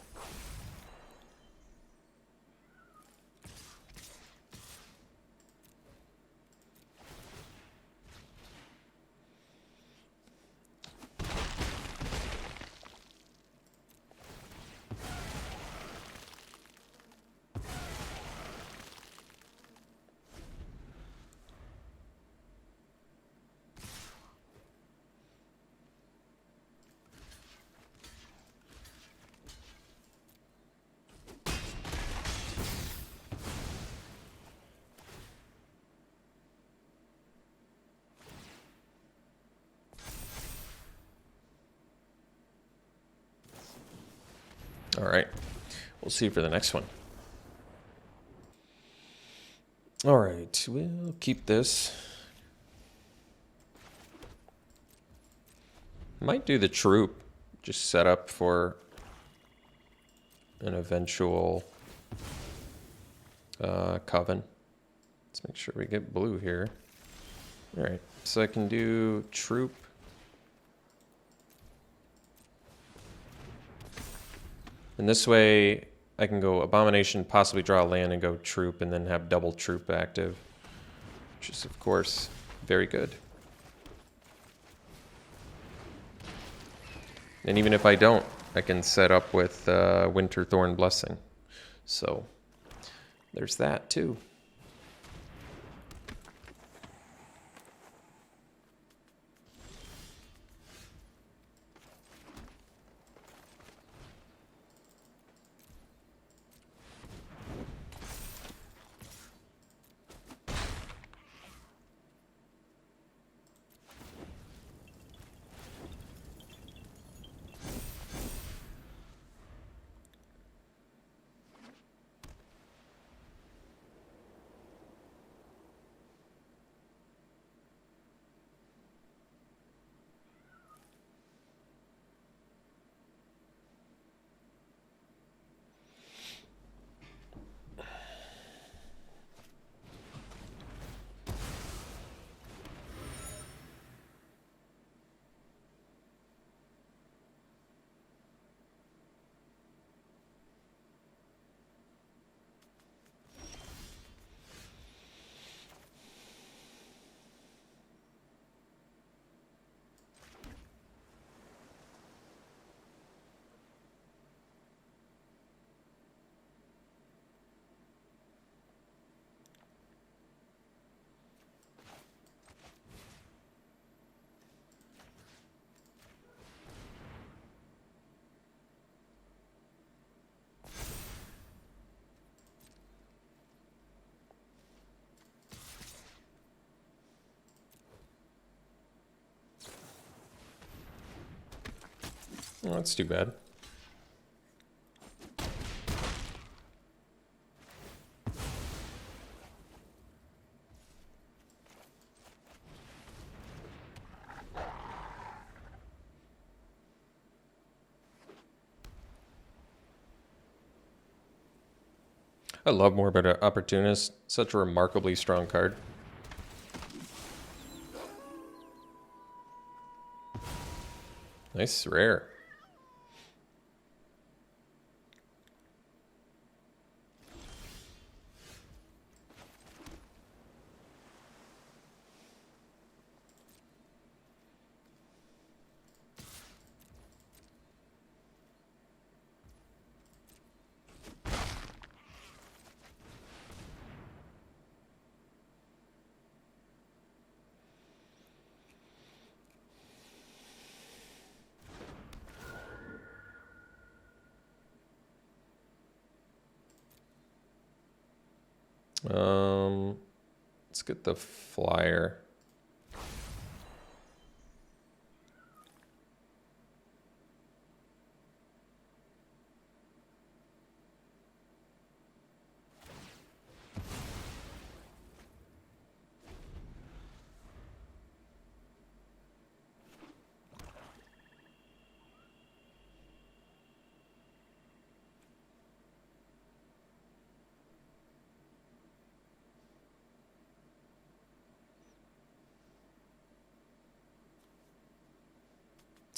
All right, we'll see for the next one. All right, we'll keep this. Might do the troop, just set up for an eventual coven. Let's make sure we get blue here. All right, so I can do troop. And this way I can go abomination, possibly draw a land and go troop and then have double troop active, which is of course very good. And even if I don't, I can set up with Winterthorn Blessing. So there's that too. Well, that's too bad. I love more about Opportunist. Such a remarkably strong card. Nice rare. Let's get the flyer.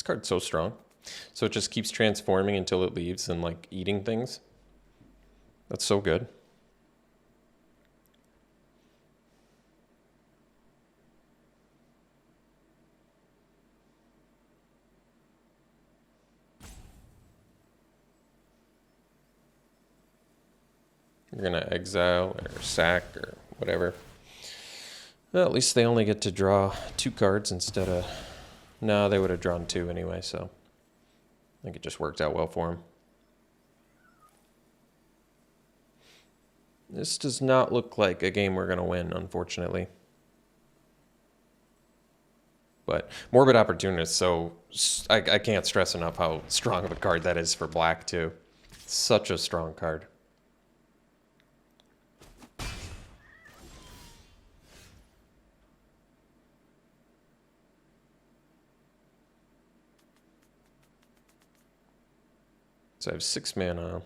card's so strong. So it just keeps transforming until it leaves and like eating things. That's so good. You're gonna exile or sack or whatever. Well, at least they only get to draw 2 cards instead of... No, they would have drawn 2 anyway, so I think it just worked out well for them. This does not look like a game we're going to win, unfortunately. But Morbid Opportunist, so I can't stress enough how strong of a card that is for black, too. Such a strong card. So I have 6 mana.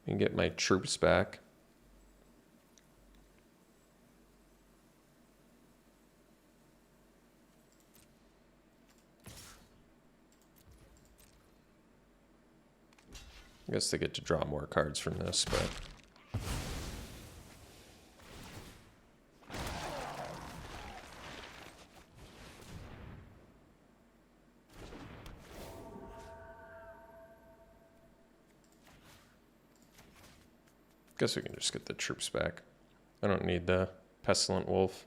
And get my troops back. I guess they get to draw more cards from this, but... Guess we can just get the troops back. I don't need the Pestilent Wolf.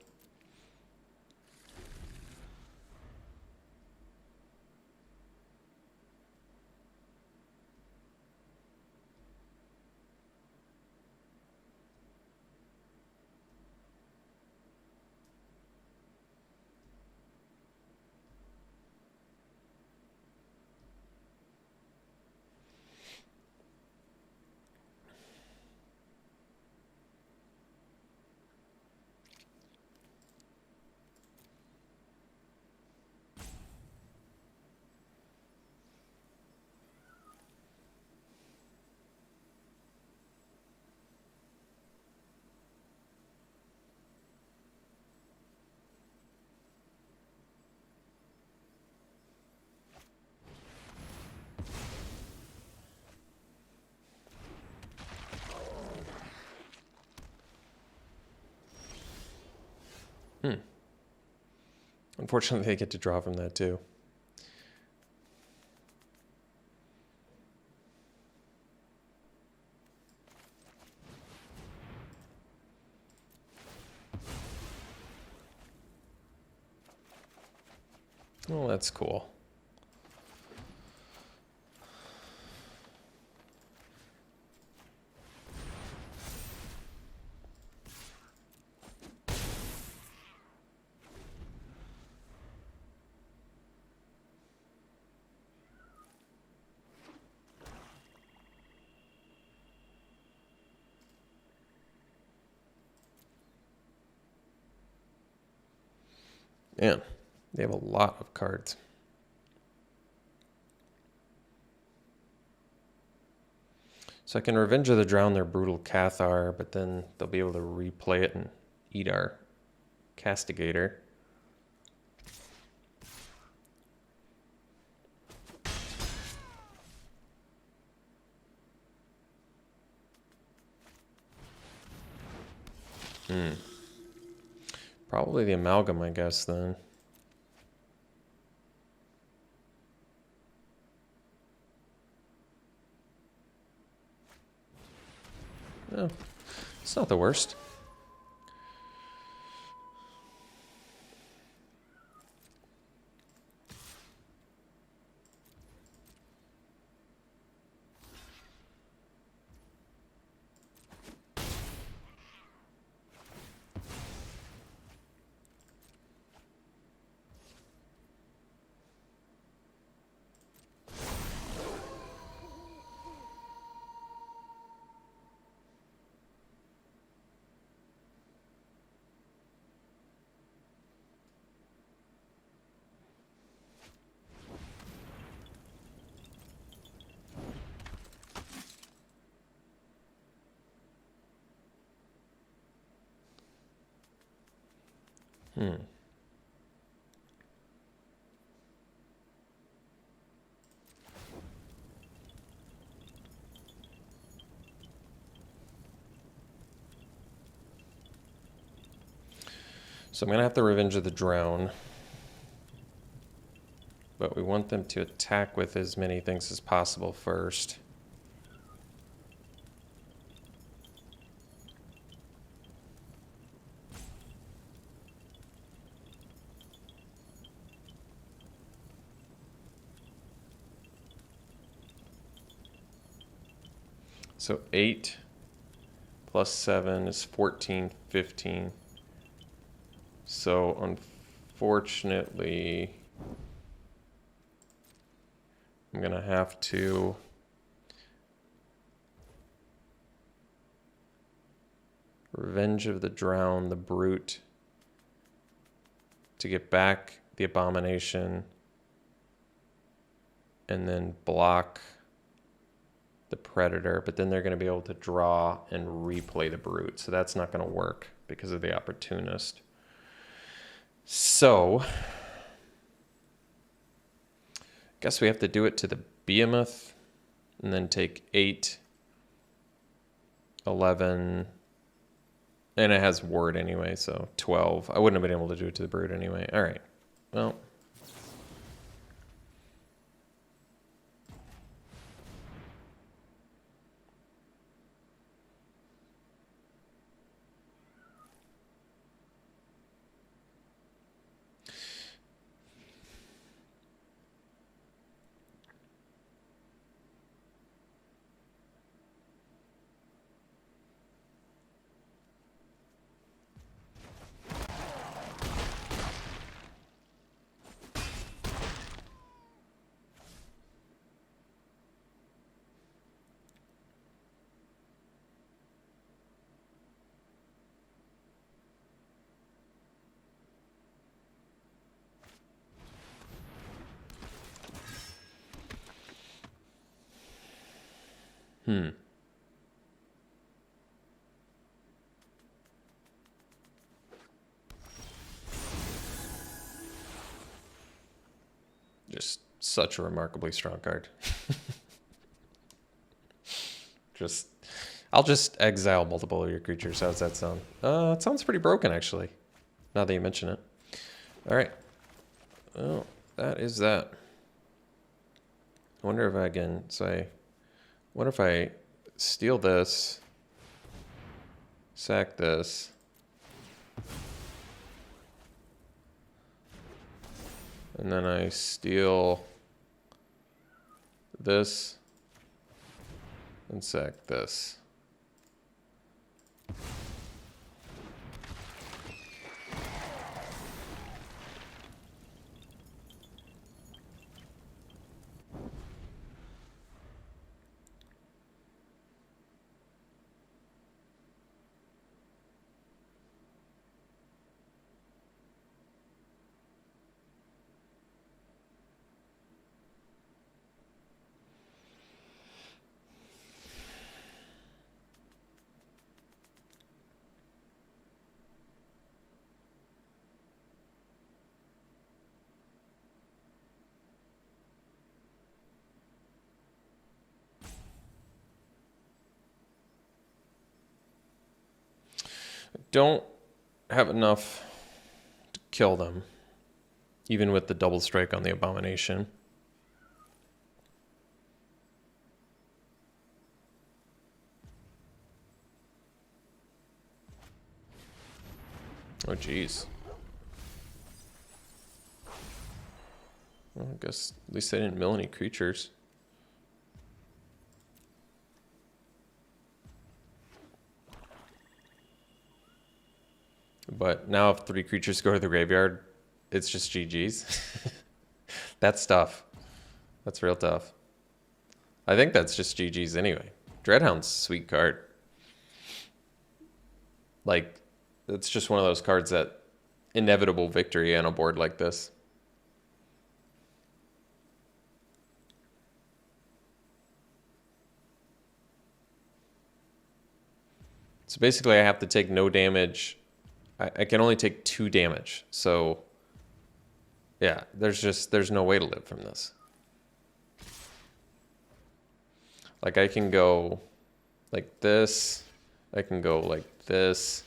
Unfortunately, they get to draw from that too. Well, that's cool. Man, they have a lot of cards. So I can Revenge of the Drowned their Brutal Cathar, but then they'll be able to replay it and eat our Castigator. Probably the Amalgam, I guess, then. No, it's not the worst. So I'm going to have to Revenge of the Drown. But we want them to attack with as many things as possible first. So 8 plus 7 is 14, 15. So unfortunately, I'm going to have to Revenge of the Drown, the Brute, to get back the Abomination, and then block the Predator, but then they're going to be able to draw and replay the Brute. So that's not going to work because of the Opportunist. So, I guess we have to do it to the Behemoth, and then take 8, 11, and it has Ward anyway, so 12. I wouldn't have been able to do it to the Brute anyway. All right, well. Just such a remarkably strong card. I'll just exile multiple of your creatures. How's that sound? It sounds pretty broken, actually, now that you mention it. All right. Well, that is that. I wonder if I can say, what if I steal this, sack this, and then I steal this and sack this. Don't have enough to kill them, even with the double strike on the Abomination. Oh, geez. Well, I guess at least they didn't mill any creatures. But now if 3 creatures go to the graveyard, it's just GG's. That's tough. That's real tough. I think that's just GG's anyway. Dreadhound's a sweet card. Like, it's just one of those cards that inevitable victory on a board like this. So basically I have to take no damage I can only take 2 damage. So yeah, there's no way to live from this. Like I can go like this. I can go like this.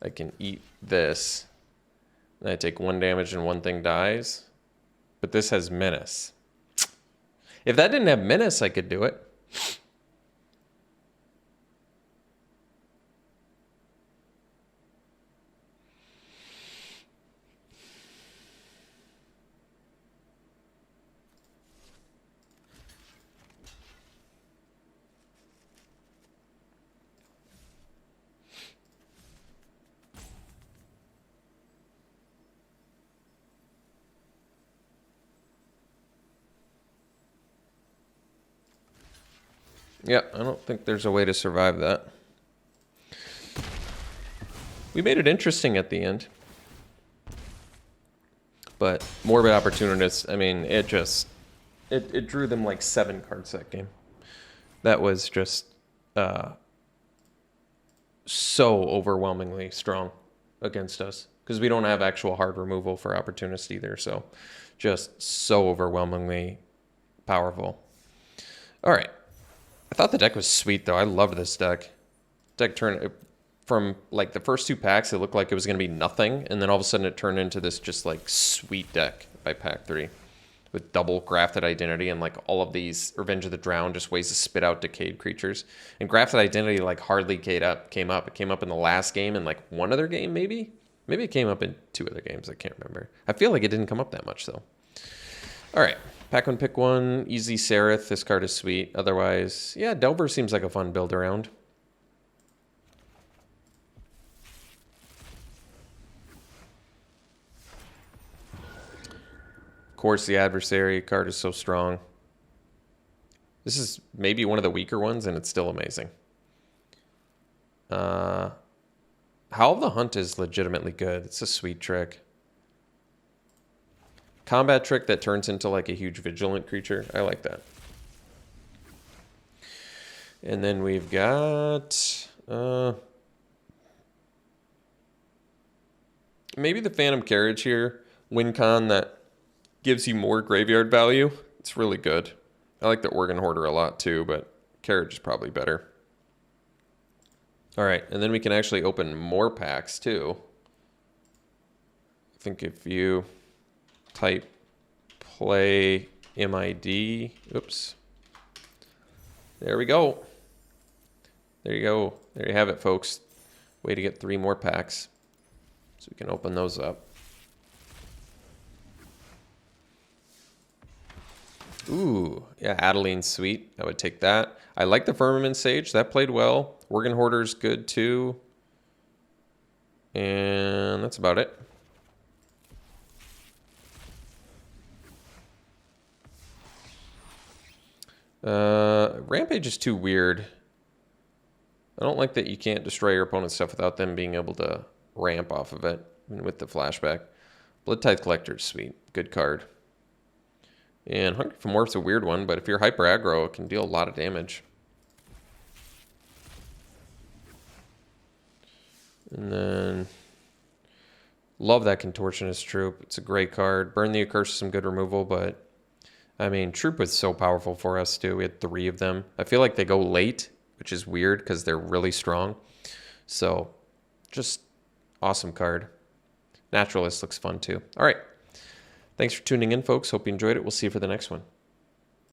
I can eat this. And I take 1 damage and 1 thing dies. But this has menace. If that didn't have menace, I could do it. Yeah, I don't think there's a way to survive that. We made it interesting at the end. But Morbid Opportunist, I mean, it drew them like 7 cards that game. That was just so overwhelmingly strong against us. Because we don't have actual hard removal for Opportunist either. So just so overwhelmingly powerful. All right. I thought the deck was sweet, though. I loved this deck. Deck turned from like the first 2 packs, it looked like it was going to be nothing, and then all of a sudden it turned into this just like sweet deck by pack 3 with double Grafted Identity and like all of these Revenge of the Drowned, just ways to spit out decayed creatures. And Grafted Identity like hardly came up. It came up in the last game and like 1 other game maybe. Maybe it came up in 2 other games. I can't remember. I feel like it didn't come up that much though. All right. Pack 1, pick 1. Easy Sereth. This card is sweet. Otherwise, yeah, Delver seems like a fun build around. Of course, the Adversary card is so strong. This is maybe one of the weaker ones, and it's still amazing. Howl of the Hunt is legitimately good. It's a sweet trick. Combat trick that turns into like a huge vigilant creature. I like that. And then we've got maybe the Phantom Carriage here. Win con that gives you more graveyard value. It's really good. I like the Organ Hoarder a lot too, but Carriage is probably better. All right, and then we can actually open more packs too. I think if you type play MID, oops. There we go. There you go. There you have it, folks. Way to get 3 more packs. So we can open those up. Ooh, yeah, Adeline's sweet. I would take that. I like the Firmament Sage. That played well. Organ Hoarder's good too. And that's about it. Rampage is too weird. I don't like that you can't destroy your opponent's stuff without them being able to ramp off of it with the flashback. Blood Tithe Collector is sweet. Good card. And Hungry for Morph's a weird one, but if you're hyper aggro, it can deal a lot of damage. And then love that Contortionist Troop. It's a great card. Burn the Accursed is some good removal, but I mean, Troop was so powerful for us too. We had 3 of them. I feel like they go late, which is weird because they're really strong. So just awesome card. Naturalist looks fun too. All right. Thanks for tuning in, folks. Hope you enjoyed it. We'll see you for the next one.